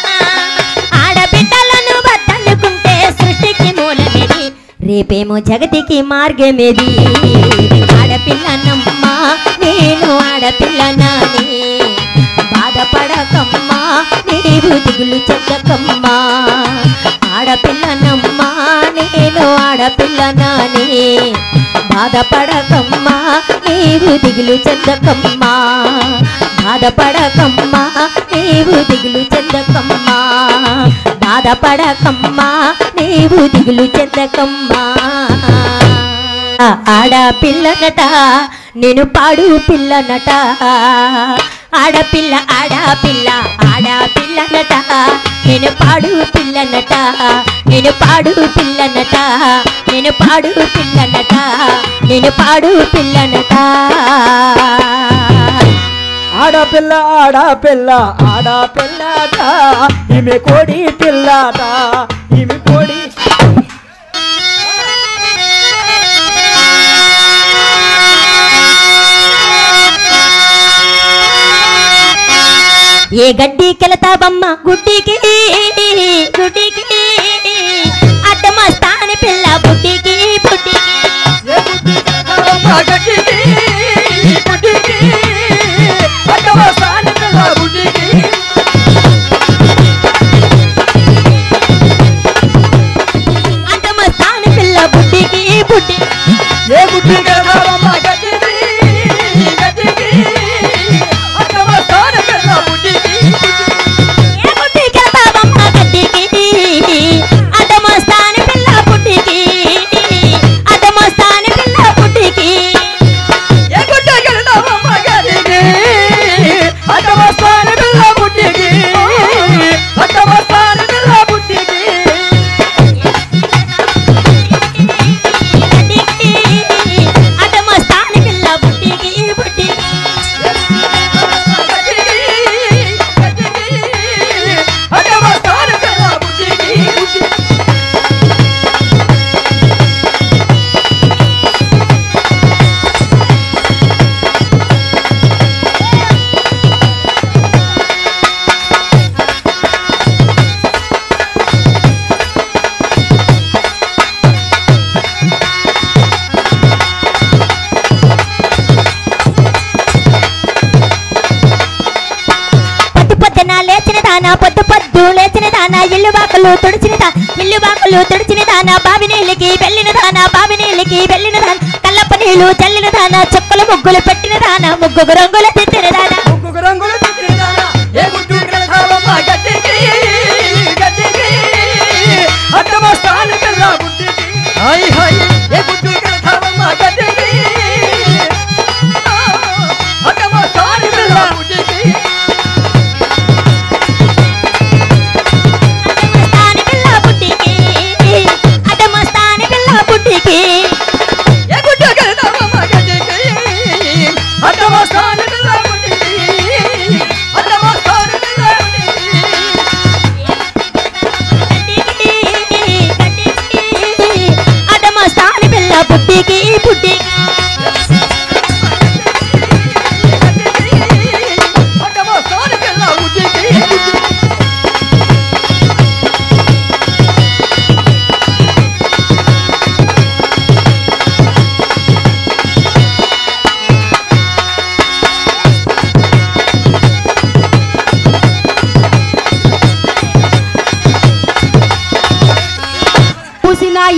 ఆడబిడ్డలను బద్దలుకుంటే సృష్టికి మూలమేది రేపేమో జగతికి మార్గమేది ఆడపిల్లనమ్మా నేను ఆడపిల్లనాని బాధపడకమ్మా నీవు దిగులు చెందకమ్మా ఆడపిల్లనమ్మా నేను ఆడపిల్లనాని బాధపడకమ్మా నీవు దిగులు చెందకమ్మా బాధపడకమ్మా నీవు దిగులు చెందకమ్మా బాధపడకమ్మా నీవు దిగులు చెందకమ్మా ఆడపిల్లనట నేను పాడు పిల్లనట ఆడపిల్ల ఆడపిల్ల ఆడపిల్లనట నేను పాడు పిల్లనట నేను పాడు పిల్లనట నేను పాడు పిల్లనట నేను పాడు పిల్లనట ఆడపిల్ల ఆడపిల్ల ఆడపిల్లట ఈమె కోడి పిల్లట ఈమె కోడి ఏ గడ్డికెళతావమ్మ గుడ్డికి గుడ్డికి అడ్డమస్తాని పిల్ల బుడ్డికి బుడ్డికి అడ్డమస్తాని పిల్ల బుడ్డికి బుడ్డి ఏ బుడ్డి గడవమ్మ గడ్డికి గడ్డికి అడ్డమస్తాని పిల్ల బుడ్డికి ఏ బుడ్డికెళతావమ్మ గడ్డికి అడ్డమస్తాని పిల్ల బుడ్డికి అడ్డమస్తాని పిల్ల బుడ్డికి ఏ బుడ్డి గడవమ్మ గడ్డికి అడ్డమస్తాని పిల్ల బుడ్డికి అడ్డమస్తాని పిల్ల బుడ్డికి అడ్డమస్తాని పిల్ల బుడ్డికి బుడ్డికి పొద్దు పొద్దు లేచిన దానా ఇల్లు బాకలు తుడిచిన దానా బావి నీళ్ళకి వెళ్ళిన దానా బావి నీళ్ళకి వెళ్ళిన దానా కల్లప్ప నీళ్లు చల్లిన దానా చుక్కలు ముగ్గులు పెట్టిన దానా ముగ్గురు రంగులు తిట్టిన దానా ముగ్గురు రంగులు తిట్టిన దానా ఏ గుడ్డు గడవమ్మ గడ్డికి గడ్డికి అడ్డమస్తాని పిల్ల బుడ్డికి హాయ్ హాయ్ ఏ గుడ్డు గడవమ్మ గడ్డికి అడ్డమస్తాని పిల్ల బుడ్డికి అడ్డమస్తాని పిల్ల బుడ్డికి ఏ గుడ్డు గడవమ్మ గడ్డికి అడ్డమస్తాని పిల్ల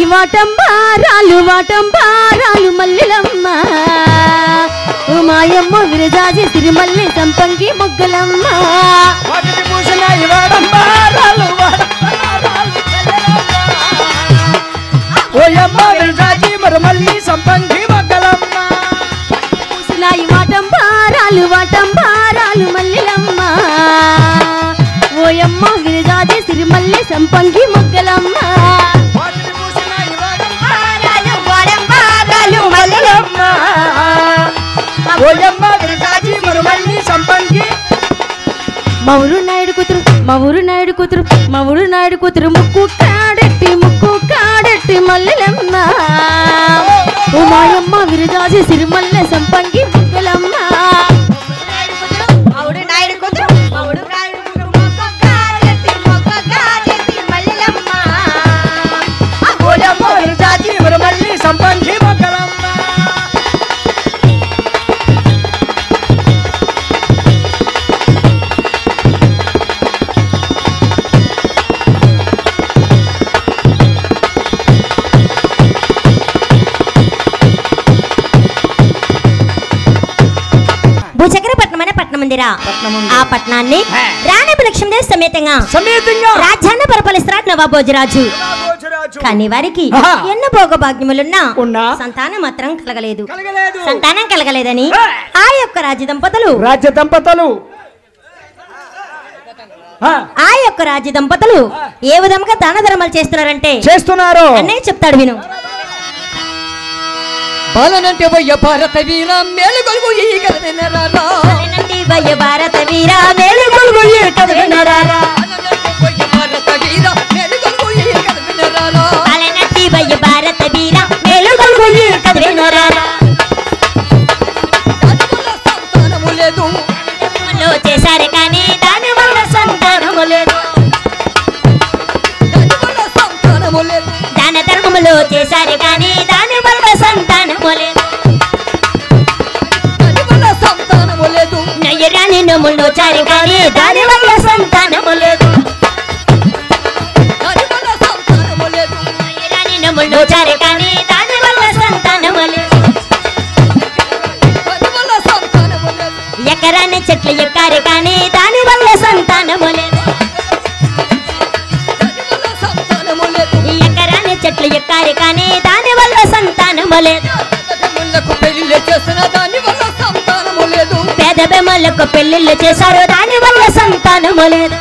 పూసినాయి వాటంబారాలు మల్లెలమ్మ మాయమ్మ విరజాజి సిరిమల్లి సంపంగి మొగ్గలమ్మ పూసినాయి వాటంబారాలు ఓయమ్మ విరజాజి మరుమల్లి సంపంగి మొగ్గలమ్మ పూసినాయి వాటంబారాలు మల్లెలమ్మ ఓయమ్మ విరజాజి సిరిమల్లి సంపంగి మొగ్గలమ్మ మవురు నాయుడు కూతురు ముక్కు కాడెట్టి మల్లెలమ్మ ఉమాయమ్మ విరజాజి సిరిమల్లె సంపంగి మొగ్గలమ్మ సంపంగి మొగ్గలమ్మ భూచక్రపట్నం అనే పట్నం ఉందిరా. ఆ పట్నాన్ని రాణి లక్ష్మీదేవి సమేతంగా రాజ్యాన్ని పరిపాలిస్తున్నాడు నవాబ్ భోజరాజు. కానీ వారికి ఎన్నో భోగ భాగ్యములున్నా సంతానం మాత్రం కలగలేదు. సంతానం కలగలేదని ఆ యొక్క రాజ్య దంపతులు ఏ విధంగా దాన ధర్మాలు చేస్తున్నారు అన్నయ్య చెప్తాడు విను. బాలనంటే వయ్య భారత వీర మేలుగొలుగు ఈ కదవినరారా వయ్య భారత వీర మేలుగొలుగు ఈ కదవినరారా వయ్య భారత వీర మేలుగొలుగు ఈ కదవినరారా బాలనంటే వయ్య భారత వీర మేలుగొలుగు ఈ కదవినరారా సంతానము లేదు చేశారు కానీ దాని వల్ల సంతానము లేదు. దాన ధర్మములో చేశారు కానీ దాని వల్ల సంతానము లేదు. నయ్యరాని నమ్ములు చారు కానీ దాని వల్ల సంతానము లేదు. నయ్యరాని నమ్ములు చారు కానీ దాని వల్ల సంతానము లేదు. ఎకరాన్ని చెట్లు ఎక్కారు కానీ దాని వల్ల సంతానము లేదు. ఎకరాన్ని చెట్లు ఎక్కారు కానీ దాని వల్ల సంతానము లేదు. పేద బెమ్మలకు పెళ్లిళ్ళు చేశారు దాని వల్ల సంతానము లేదు.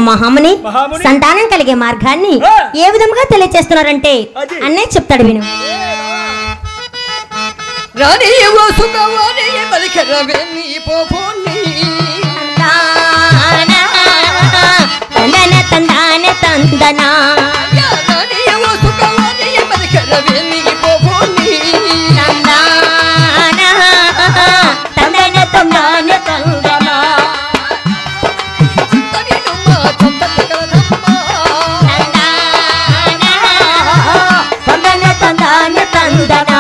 మహాముని సంతానం కలిగే మార్గాన్ని ఏ విధంగా తెలియచేస్తున్నారంటే అన్నే చెప్తాడు విను. రాణి సుఖవాణి పలికరవేణి పోపోని తందన తందాన తందన రాణి సుఖవాణి పలికరవేణి పోపోని తందన తందన తందాన తందన తందన తందాన తందన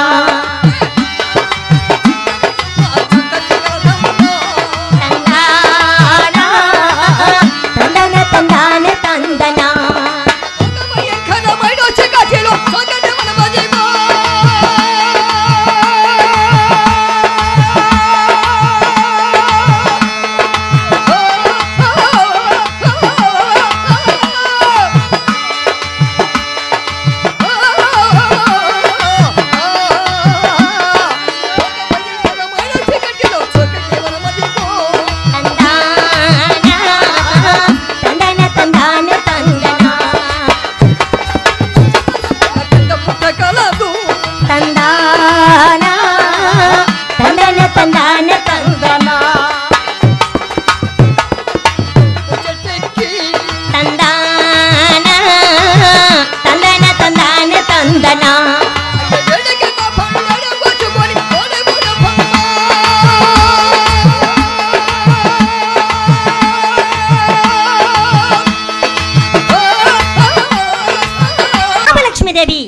లక్ష్మీదేవి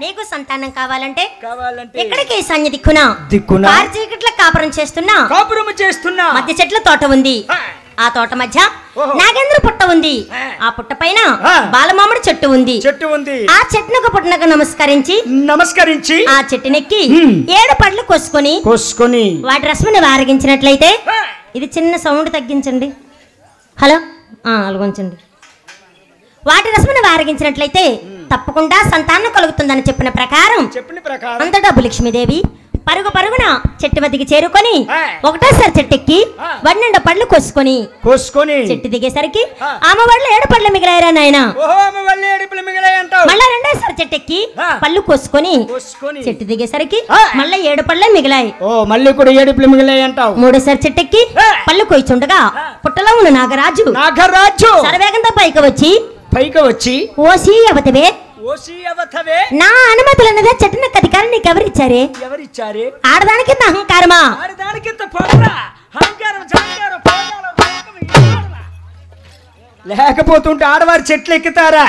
నీకు సంతానం కావాలంటే ఎక్కడికి ఈశాన్య దిక్కున చీకట్ల కాపురం చేస్తున్నా మధ్య చెట్ల తోట ఉంది. ఆ తోట మధ్య నాగేంద్ర పుట్ట ఉంది. ఆ పుట్ట పైన బాలమామిడి చెట్టు ఉంది. ఆ చెట్టునకు పుట్టనకు నమస్కరించి ఆ చెట్టునెక్కి 7 పళ్ళు కోసుకొని వాటి రసముని వారగించినట్లయితే, ఇది చిన్న సౌండ్ తగ్గించండి, హలో అలగొంచండి. వాటి రసమును వారగించినట్లయితే తప్పకుండా సంతానం కలుగుతుందని చెప్పిన ప్రకారం అంతటా లక్ష్మీదేవి పరుగున చెట్టు వద్దకి చేరుకొని ఒకటోసారి చెట్టెక్కి వన్నెండు పళ్ళు కోసుకొని చెట్టు దిగేసరికి ఆమె వాళ్ళు 7 పళ్ళు మిగిలాయరా నాయన. మళ్ళా రెండోసారి చెట్టెక్కి పళ్ళు కోసుకొని చెట్టు దిగేసరికి మళ్ళీ 7 పళ్ళే మిగిలాయి. మూడోసారి చెట్టెక్కి పళ్ళు కోయిచుండగా పుట్టలో ఉన్న నాగరాజు సర్వేగంతో పైకి వచ్చి ఓసి అవతవే నా అనుమతులన్నదే చెట్టునకు అధికారం నీకు ఎవరిచ్చారే? ఆడదానికి అహంకారమా? లేకపోతుంటే ఆడవారి చెట్లు ఎక్కుతారా?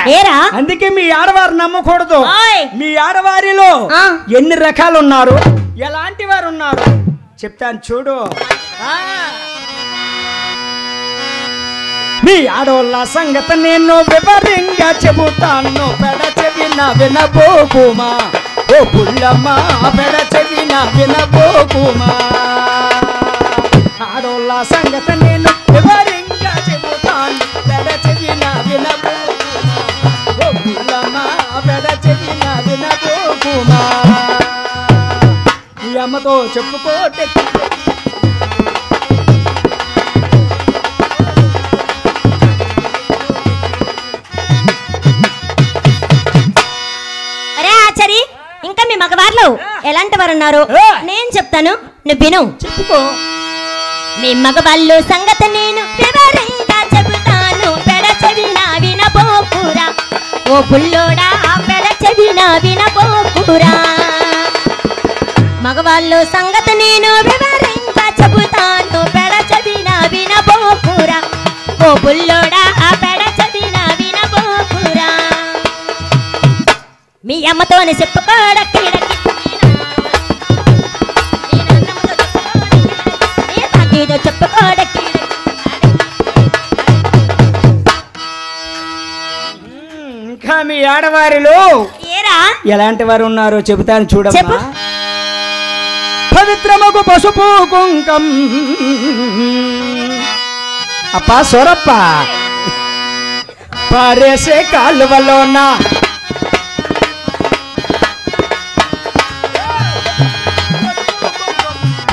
అందుకే మీ ఆడవారు నమ్మకూడదు. మీ ఆడవారిలో ఎన్ని రకాలు ఉన్నారు, ఎలాంటి వారు ఉన్నారు చెప్తాను చూడు. మీ ఆడోళ్ళ సంగతి నేను వివరంగా చెబుతాను, పెడ చెవిన వినబోకుమా ఓ పుల్లమ్మా, పెడ చెవిన వినబోకుమా. ఆడోళ్ళ సంగతి నేను వివరంగా చెబుతాను, పెడ చెవిన వినబోకుమా ఓ పుల్లమ్మా, పెడ చెవిన వినబోకుమా. ఈ అమ్మతో చెప్పుకోటే ఇంకా మీ మగవార్లు ఎలాంటి వారు ఉన్నారు నేను చెప్తాను, నువ్వు విను. చెప్పుకో. మీ మగవాళ్ళు సంగతి నేను వివరంగా చెబుతాను, పెడ చెవిన వినబోకురా ఓ బుల్లోడా, పెడ చెవిన వినబోకురా. మగవాళ్ళు సంగతి నేను వివరంగా చెబుతాను, పెడ చెవిన వినబోకురా ఓ బుల్లోడా, పెడ చెవిన వినబోకురా. మీ అమ్మతోనే చెప్పుకోడకి చెప్పుకోడకి. ఇంకా మీ ఆడవారిలో ఎలాంటి వారు ఉన్నారో చెబుతాను చూడమ్మా. పవిత్రమగు పసుపు కుంకం అప్ప సొరప్ప పారేసే కాలువలోన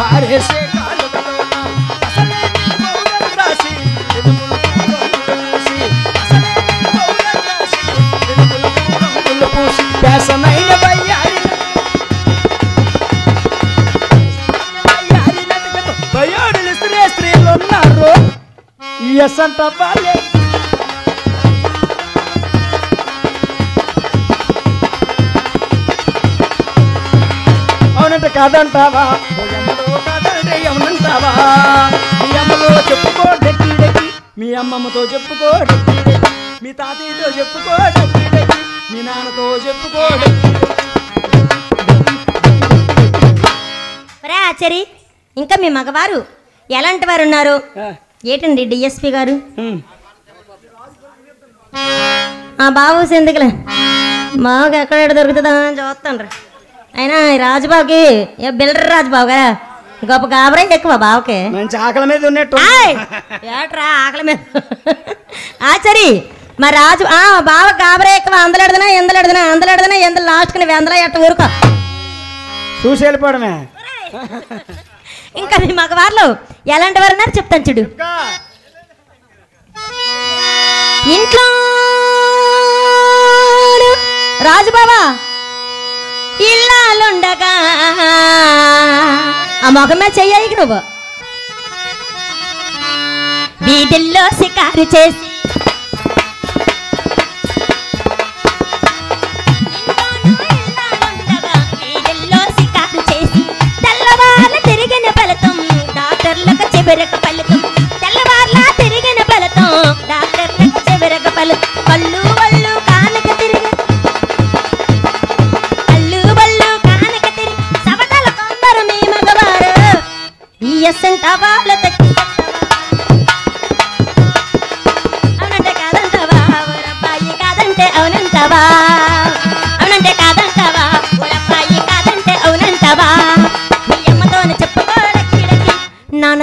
పారేసే పేసనైన బయ్యాడులు స్త్రీలు ఉన్నారు. ఎస్ అంట బాలే అవునంటే కాదంటావా, అవునంటావా. మీ అమ్మలో చెప్పుకో డెక్కి డెక్కి, మీ అమ్మమ్మతో చెప్పుకో డెక్కి డెక్కి, మీ తాతయ్యతో చెప్పుకో డెక్కి డెక్కి, మీ నాన్నతో చెప్పుకో డెక్కి డెక్కి. ఆచారి ఇంకా మీ మగవారు ఎలాంటి వారు ఉన్నారు ఏంటండి డిఎస్పి గారు? బాబు ఎందుకులే, బాబుకి ఎక్కడ దొరుకుతుందా అని చూస్తాను. అయినా రాజుబాబుకి బిల్డర్ రాజుబాబు కదా, గొప్ప గాబరే ఎక్కువ బావకే. మంచి ఆకలి మీద ఉన్నట్టు ఏట్రా ఆకలి మీద. ఆచారి మా రాజు బావ గాబరే ఎక్కువ. అందలెడదనా ఎందలు లాస్ట్కి వెందలా ఎట్ట ఊరుకో చూసి వెళ్ళిపోవడమే. ఇంకా మీ మగవాళ్ళు ఎలాంటి వారు ఉన్నారు చెప్తాను చూడు. ఇంట్లో రాజుబాబా ఇల్లాలుండగా ఆ మొగమే చెయ్యకి నువ్వు వీధుల్లో షికారు చేసి తెల్లవార్ల తిరిగిన ఫలితం డాక్టర్లకు చివరక ఫలితం, తెల్లవార్ల తిరిగిన ఫలితం డాక్టర్లకు చివరక ఫలితం, కళ్ళు వళ్ళు కానక తిరిగి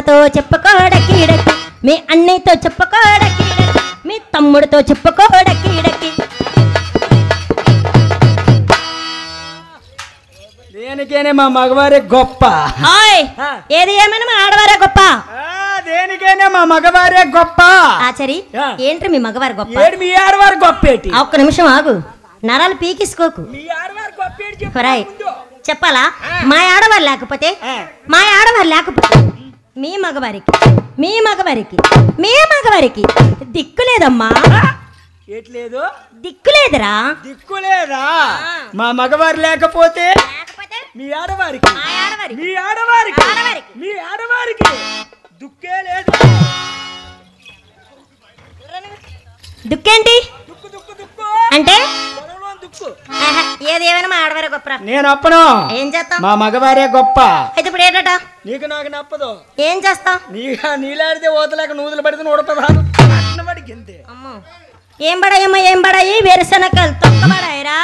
అమ్మతో చెప్పుకోడకీడకి, మీ అన్నయ్యతో చెప్పుకోడకీడకి, మీ తమ్ముడితో చెప్పుకోడకీడకి. దేనికేనే మా మగవారే గొప్ప. ఏది ఏమైనా మా ఆడవారే గొప్ప. దేనికైనా మా మగవారే గొప్ప. ఆచరి ఏంటి మీ మగవారు గొప్ప? మీ ఆడవారు గొప్పేటి? ఒక్క నిమిషం ఆగు, నరాలు పీకిసుకోకు. చెప్పాలా? మా ఆడవారు లేకపోతే మీ మగవారికి దిక్కు లేదమ్మా. దిక్కు లేదురా. మా మగవారు లేకపోతే మీ ఆడవారికి దుక్కే లేదు. దుక్కేంటి అంటే? ఏదేమైనా మా ఆడవారే గొప్ప. నేను అప్పను. ఏం చేస్తాం? మా మగవారే గొప్ప. అయితే ఇప్పుడు ఏంటట? నీకు నాకు నప్పదు. ఏం చేస్తాం? నీలాడితే ఓతలేక నూతులు పడితే 116. అమ్మో, ఏం బడాయి వేరుశనగలు తొక్కబడాయిరా.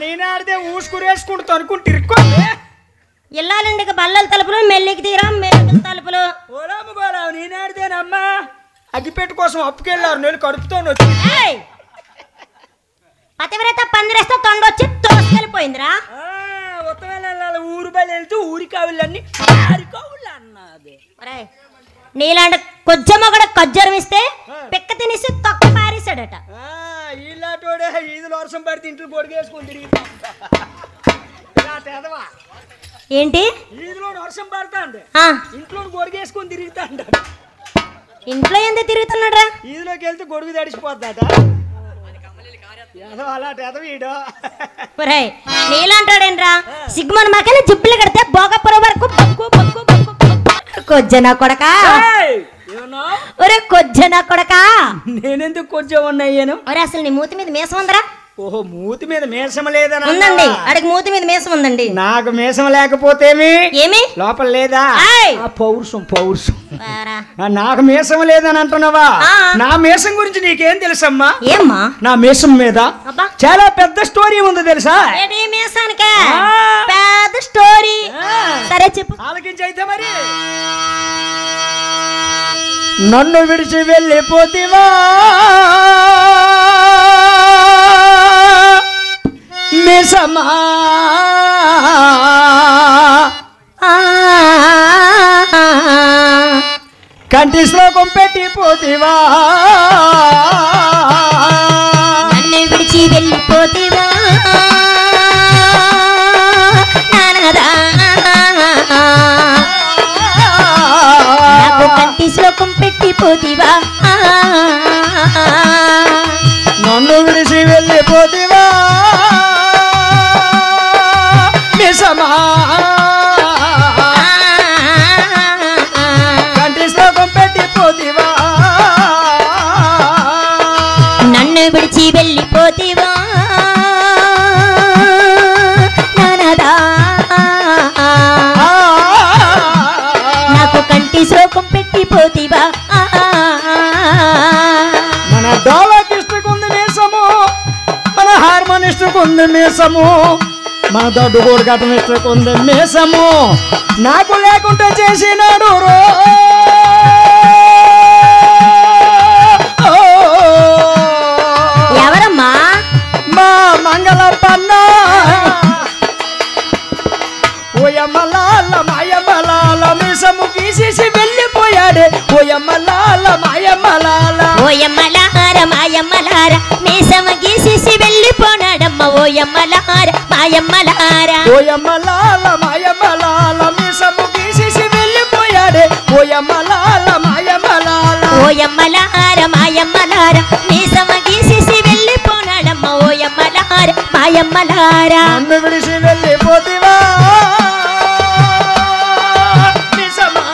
నేనాడితే ఊసుకురేసుకుంటూ అనుకుంటే ఇల్లాలండికి బల్లల తలుపులు, మెల్లికి తీరా మెల్లికి తలుపులు. నేనాడితేనమ్మా అగ్గిపెట్టు కోసం అప్పుకెళ్ళారు, నేను కడుపుతో వచ్చి పతివ్రత పందిరేస్తే తొండొచ్చి తోసుకెళ్ళిపోయిందిరా. ఊరు బయలు వెళ్తూ ఊరి కావులన్నీ అన్నది. నీలాంటి కొజ్జమ్మగడ కజ్జరం ఇస్తే పిక్క తినేసి తొక్క పారేశాడట. ఇలాంటోడే ఈదులు వర్షం పడితే ఇంట్లో పొడిగేసుకుని తిరిగి. ఏంటి ఈదులో వర్షం పడతా అంటే ఇంట్లో గొడిగేసుకుని తిరుగుతా అంటాడు. ఇంట్లో ఎందుకు తిరుగుతున్నాడు రా? ఈదులోకి వెళ్తే గొడుగు తడిసిపోతాట. నీలాంటాడేంట్రా? సిగ్మన్ మాకని జిప్పులు కడితే భోగపుర వరకు కొజ్జనా కొడకా. ఒరే కొజ్జనా కొడకా, నేనెందుకు కొజ్జ ఉన్నాయ్యాను? ఒరే అసలు నీ మూతి మీద మీసం ఉందరా? ఓహో, మూతి మీద మీసం లేదని ఉందండి. అడిగి మూతి మీద మీసం ఉందండి. నాకు మీసం లేకపోతే ఏమి లోపల లేదా? పౌరుషం. నాకు మీసం లేదని అంటున్నావా? నా మీసం గురించి నీకేం తెలుసమ్మా? ఏమ్మా? నా మీసం మీద చాలా పెద్ద స్టోరీ ఉంది తెలుసా? మీసానికే పెద్ద స్టోరీ. సరే చెప్పు, ఆలకించైతే మరి. నన్ను విడిచి వెళ్ళిపోతివా మీసమా, కంటి శ్లోకం పెట్టిపోతివా, నన్ను విడిచి వెళ్ళిపోతివా నాకు కంటి శ్లోకం పెట్టిపోతివా, నన్ను విడిచి వెళ్ళిపోతివా మీసమా, కంటి శ్లోకం పెట్టిపోతివా, నన్ను విడిచి వెళ్ళిపోతివా నానదా, నాకు కంటి శ్లోకం పెట్టిపోతివా. మన డోలకిష్టుకుంది మీసము, మన హార్మోనిస్టుకుంది మీసము, మన దొడ్డు గోడు కట్టం ఇష్టకుంది మీసము, నాకు లేకుండా చేసినాడు రో. ఎవరమ్మా? మా మంగళప్పన్న. ఓయమ్మలాల మాయమ్మలాల మీసము గీసేసి వెళ్ళిపోయాడే. ఓయమ్మలాల మాయమ్మలాల, ఓయమ్మలార మాయమ్మలార మీసము గీసేసి వెళ్ళిపోనాడమ్మ. ఓయమ్మలార మాయమ్మలార, ఓయమ్మలాల మాయమ్మలాల మీసము గీసేసి వెళ్ళిపోయాడే. ఓయమ్మలాల మాయమ్మలాల, ఓయమ్మలార మాయమ్మలార మీసము గీసేసి వెళ్ళిపోనాడమ్మ. ఓయమ్మలార మాయమ్మలార, నన్ను విడిచి వెళ్ళిపోతివా మీసమా,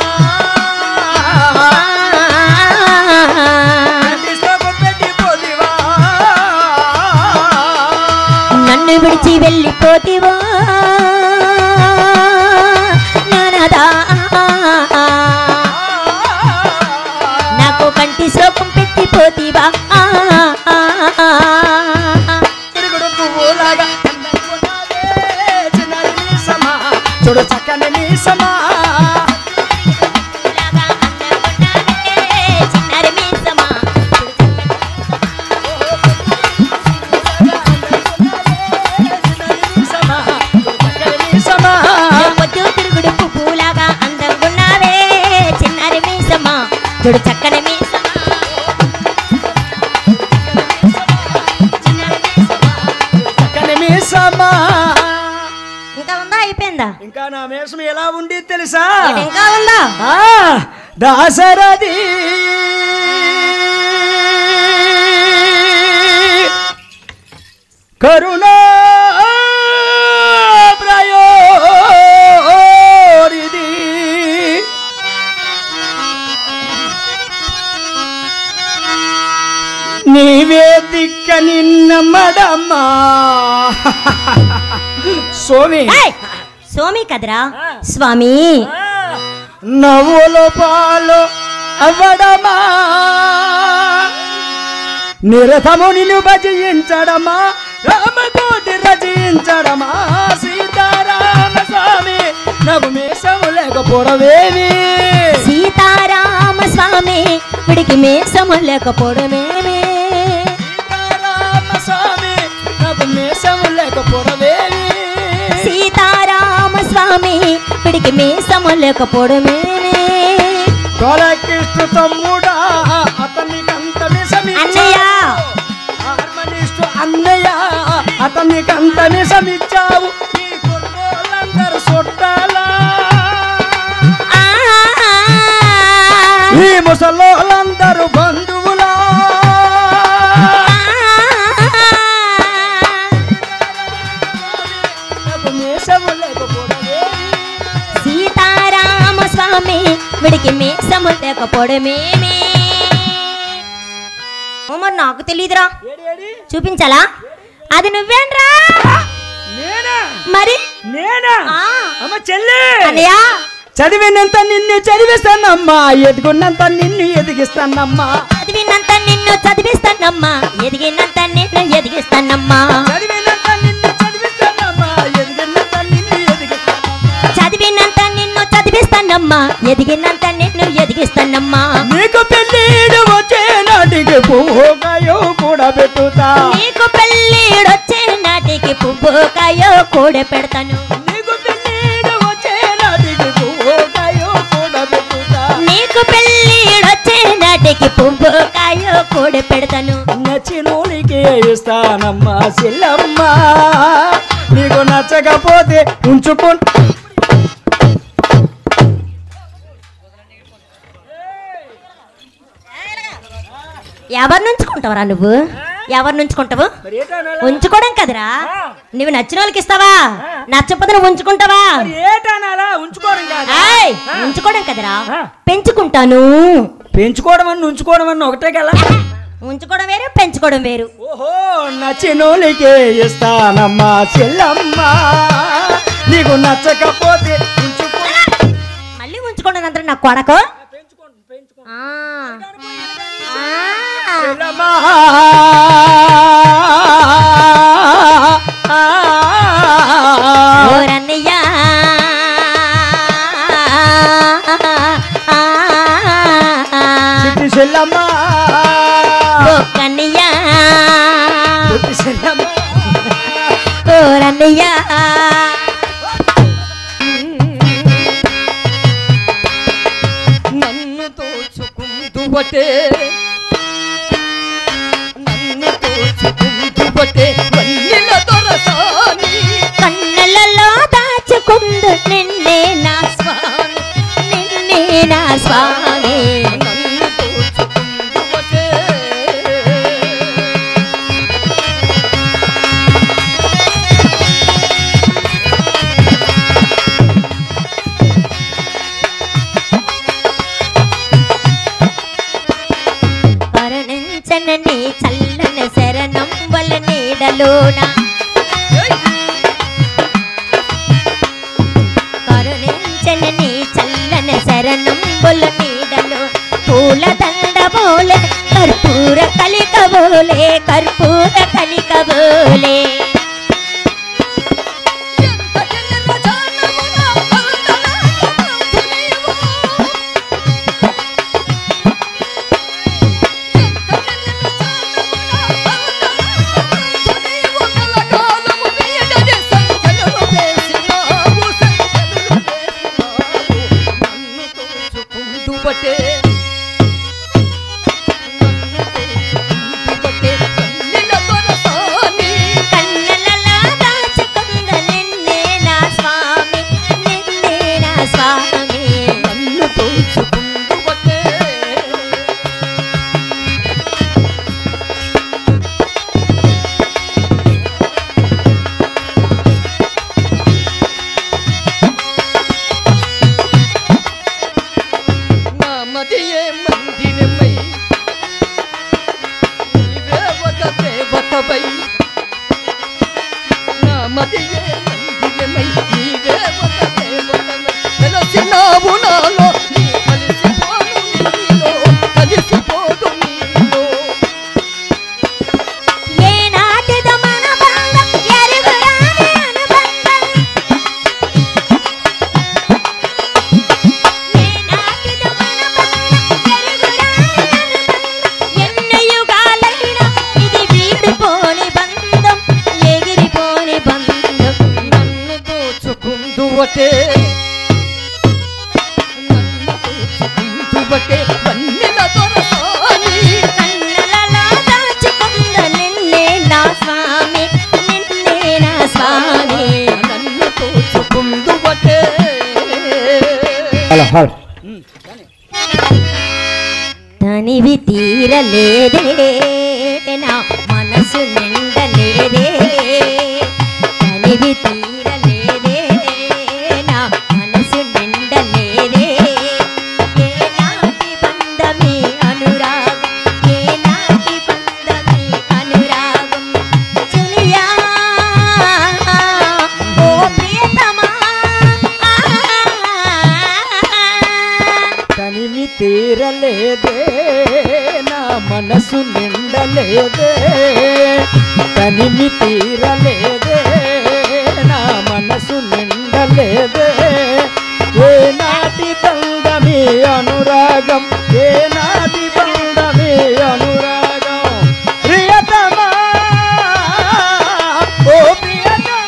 నన్ను విడిచి వెళ్ళిపోతివా నానదా, నాకు కంటి శ్లోకం పెట్టిపోతివా. చూడు చక్కని మీసమా, చూడు చక్కని మీసమా చక్కని మీసమా. ఇంకా ఉందా అయిపోయిందా? ఇంకా నా మీసం ఎలా ఉంది తెలుసా? ఇంకా ఉందా? దాసరథి కరుణా ప్రయోరిది నీవే దిక్క నిన్న మడమ్మా. సోమి సోమి కదరా స్వామి. నవ్వులు పాలు అవ్వడమా నిరతము నిన్ను భజించడమా రామకోటి రచించడమా సీతారామ స్వామి నవ్వు మీసము లేకపోవడమేమి. సీతారామ స్వామి విడికి మీసము లేకపోవడమేమి. సీతారామ స్వామి నవ్వు మీసము లేకపోవడమేమి. సీతారామ స్వామి విడికి మీసము లేకపోవడమేమి. తొలకిష్ట తమ్ముడా అతనికంత అన్నయ్య అన్నయ్య అతనికంత నిజమిచ్చావు. ఈ కొన్నోళ్ళందరూ చుట్టాలా ఈ ముసలోళ్ళందరూ బంధువులా. సీతారామ స్వామి విడికి మీసము లేకపోవడమేమి. మరి నాకు తెలియదురా, చూపించాలా? అది నువ్వేంట్రా? మరి నేనా? అమ్మ చెల్లి అన్నయ్య చదివినంత నిన్ను చదివిస్తానమ్మా ఎదుగున్నంత నిన్ను ఎదిగిస్తానమ్మా. చదివినంత నిన్ను చదివిస్తానమ్మా ఎదిగినంత నిన్ను ఎదిగిస్తానమ్మా. చదివినంత నిన్ను చదివిస్తానమ్మా ఎదిగినంత నిన్ను ఎదిగిస్తానమ్మా. చదివినంత నిన్ను చదివిస్తానమ్మా ఎదిగినంత నిన్ను ఎదిగిస్తానమ్మా. నీకు పెళ్ళిడు వచ్చే నాటికి పువ్వుకాయో కూడా పెట్టుతా. నీకు పెళ్ళిడొచ్చే నాటికి పువ్వుకాయో కూడా పెడతాను. నీకు పెళ్ళిడు వచ్చే నాటికి పువ్వుకాయో కూడా పెట్టుతా. నీకు పెళ్ళిడొచ్చే నాటికి పువ్వుకాయో కూడా పెడతాను. నచ్చినోడికి ఇస్తానమ్మా చెల్లమ్మ నీకు నచ్చకపోతే ఉంచుకో. ఎవరిని ఉంచుకుంటావురా నువ్వు? ఎవరిని ఉంచుకుంటావు? ఉంచుకోవడం కదరా, నువ్వు నచ్చిన వాళ్ళకి ఇస్తావా? నచ్చకపోతే నువ్వు ఉంచుకుంటావా? ఉంచుకోవడం కదరా, పెంచుకుంటాను. పెంచుకోవడం అని ఉంచుకోవడం అన్న ఒకటే కదా. ఉంచుకోవడం వేరు, పెంచుకోవడం వేరు. ఓహో నచ్చినోళ్ళకే ఇస్తానమ్మా చెల్లమ్మ నీకు నచ్చకపోతే మళ్ళీ ఉంచుకోవడం అందరూ నా కొడకు. ఓరన్నయ్యా చెల్లమ్మ ఓ కన్నయ్యా చెల్లమ్మ ఓరన్నయ్యా నన్ను తోచుకుందువటే నన్ను తోచుకుందువటే వన్నెల దొరసాని కన్నెలలో దాచుకుందు నిన్నే నా స్వామి, నిన్నే నా స్వామి. నన్ను తోచుకుందువటే కరుణించనని చల్లని శరణం వల నీడలోన కరుణించనని చల్లని శరణం వల నీడలో పూల దండ బోలే కర్పూర కలిక బోలే కర్పూర కలిక బోలే. బట్టే బట్టే వన్నెల దొరసాని కన్నలలో దాచుకుంద నిన్నే నా స్వామి నిన్నే నా స్వామి నన్ను తోచుకుందు బట్టే తనివి తీరలేదే నా మనసు నిండలేదే తనివి తీరలేదే నా మనసు నిండలేదే ఏ నాటి బంధమే అనురాగం ఏ నాటి బంధమే అనురాగం చెలియా ఓ ప్రియతమా తనివి తీరలేదే నా మనసు నిండలేదే తనివి తీరలేదే నా మనసు నిండలేదే ఏ నాటి బంధమే అనురాగం ఏ నాటి బంధమే అనురాగం ప్రియతమా ఓ ప్రియతమా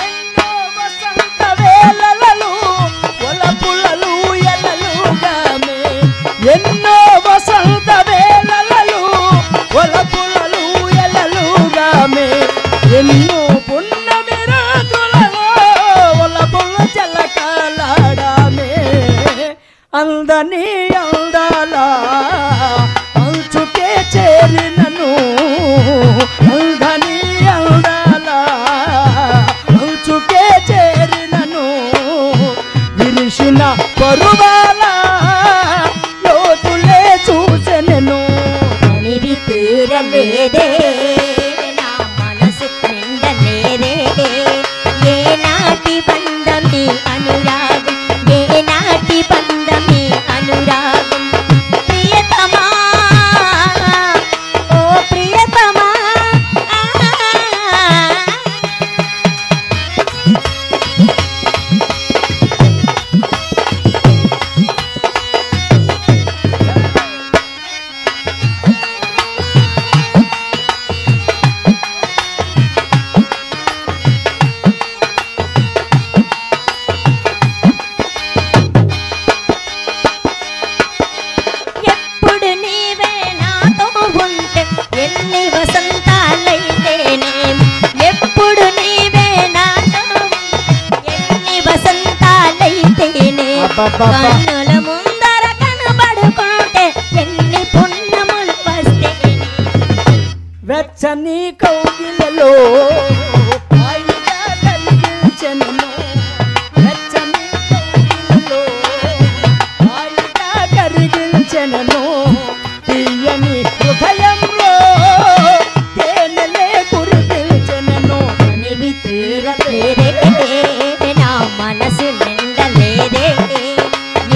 ఎన్నో వసంత వేళలలో ఒలపులలు ఎలలుగామే ఎన్నో వసంత వేళలలో ఒలపులలు ఎలలుగామే ఎన్నో పున్నమి రాత్రులలో ఒలపుల జలకాలాడామే అందని అందాల అంచుకే చేరినను అందని అందాల అంచుకే చేరినను విరిసిన పరువాల లోతులే చూసెనను తనివి తీరలేదే నా మనసు నిండలేదే ఏ నాటి బంధమే అనురాగం ఏ నాటి బంధమే అనురాగం ప్రియతమా ఓ ప్రియతమా ఎప్పుడు నీవే నాతో ఉంటే ఎన్ని వసంతాలైతేనేం ఎప్పుడు నీవే నాతో ఎన్ని వసంతాలైతేనే అబ్బబ్బబ్బా. కన్నుల ముందర కనబడుకుంటే ఎన్ని పుణ్యములు వస్తేనే వెచ్చని కౌగిలలో హాయిగా కలిగించెనను వెచ్చని కౌగిలలో హాయిగా కరిగించెనను తీయని హృదయంలో తేనెలే కురిపించెనను తనివి తీరలేదే లేదే నా మనసు నిండలేదే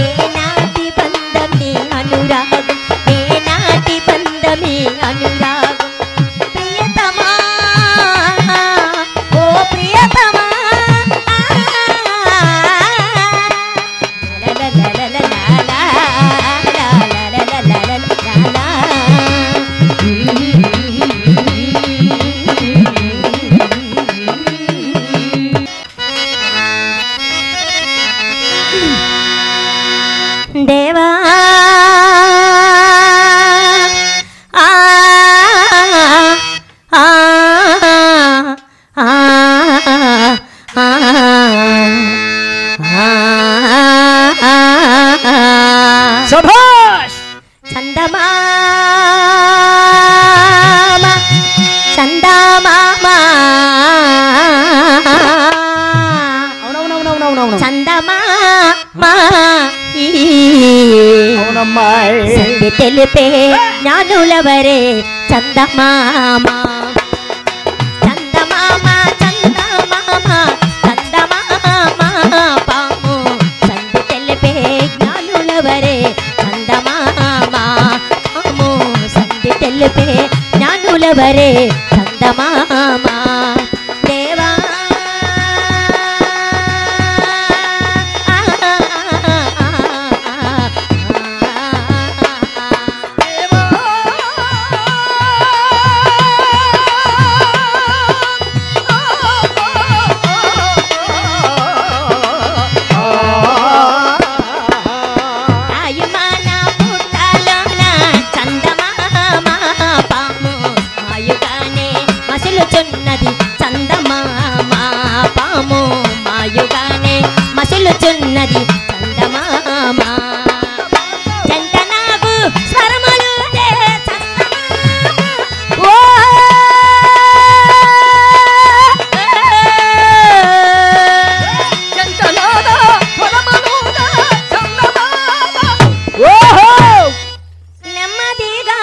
ఏ నాటి బంధమే అనురాగం ఏ నాటి బంధమే అనురాగం ప్రియతమా ఓ ప్రియతమా దేవా ఆ ఆ ఆ ఆ శభాష్ చందమామ చందమామ అవునవునవునవునవునవును చందమామ అవునమ్మాయి సంధి తెలిపే జ్ఞానులవరే చందమామ చందమామ చందమామ చందమామ పాము సంధి తెలిపే జ్ఞానులవరే జ్ఞానులవరే చందమామ దేవా మసులుచున్నది చందమామ జంటనాగు స్వరములు ఓ జంటనాద స్వరములు ఓహో నెమ్మదిగా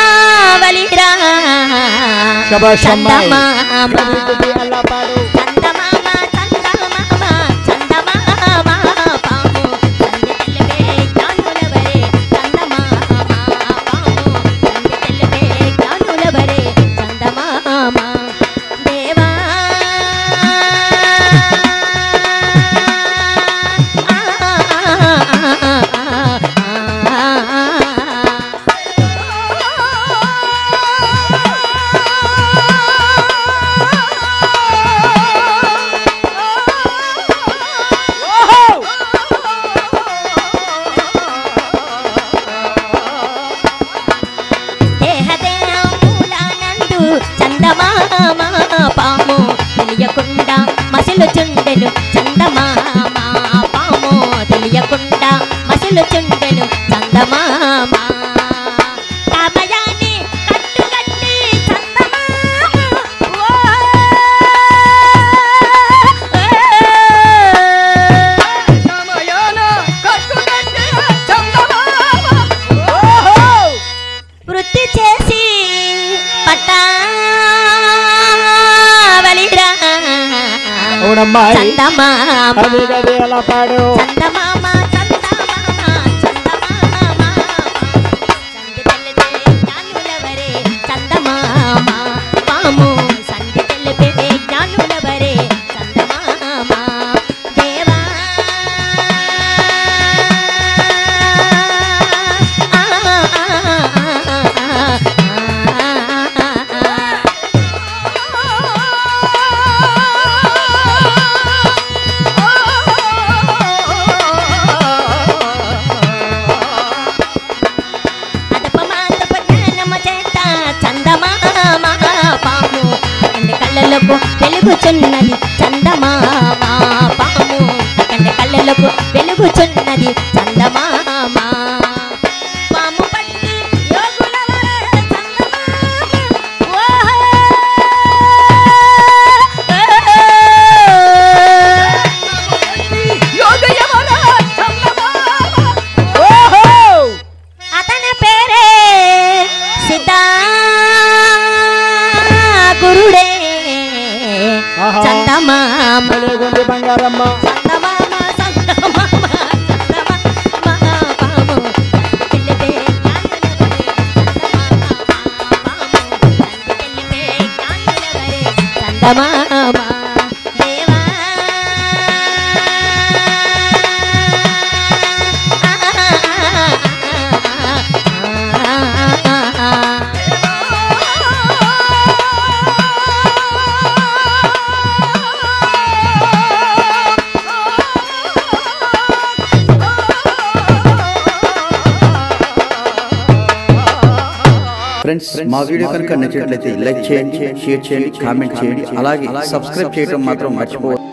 పట్టావలిరా చందమామ పాము తెలియకుండా మసులుచుండెను చందమామ పాము తెలియకుండా మసులుచుండెను చందమామ సమయాన్ని కట్టుకట్టి చందమామ సమయాన కట్టుకట్టి చందమామ వృత్తి చేసి పట్టా చందమామ ఎలా పాడు చందమామ చందమామ చందమామ సంధి తెలిపే జ్ఞానులవరే చందమామ పాము సంధి తెలిపే జ్ఞానులవరే చందమామ దేవా వెలుగుచున్నది చందమామ పాము అకండి కళ్ళలకు వెలుగుచున్నది చందమామ పాము పట్టి యోగులవరే చందమామ యోగయవరే చందమామ అతని పేరే సీతా గురుడే చందమామ బంగారమ్మ చందమామ చందమామ చందమామ పాము తెలిపే జ్ఞానులవరే చందమామ దేవా ఫ్రెండ్స్ మా వీడియో కనుక నచ్చినట్లయితే లైక్ చేయండి, షేర్ చేయండి, కామెంట్ చేయండి, అలాగే సబ్స్క్రైబ్ చేయడం మాత్రం మర్చిపోవద్దు.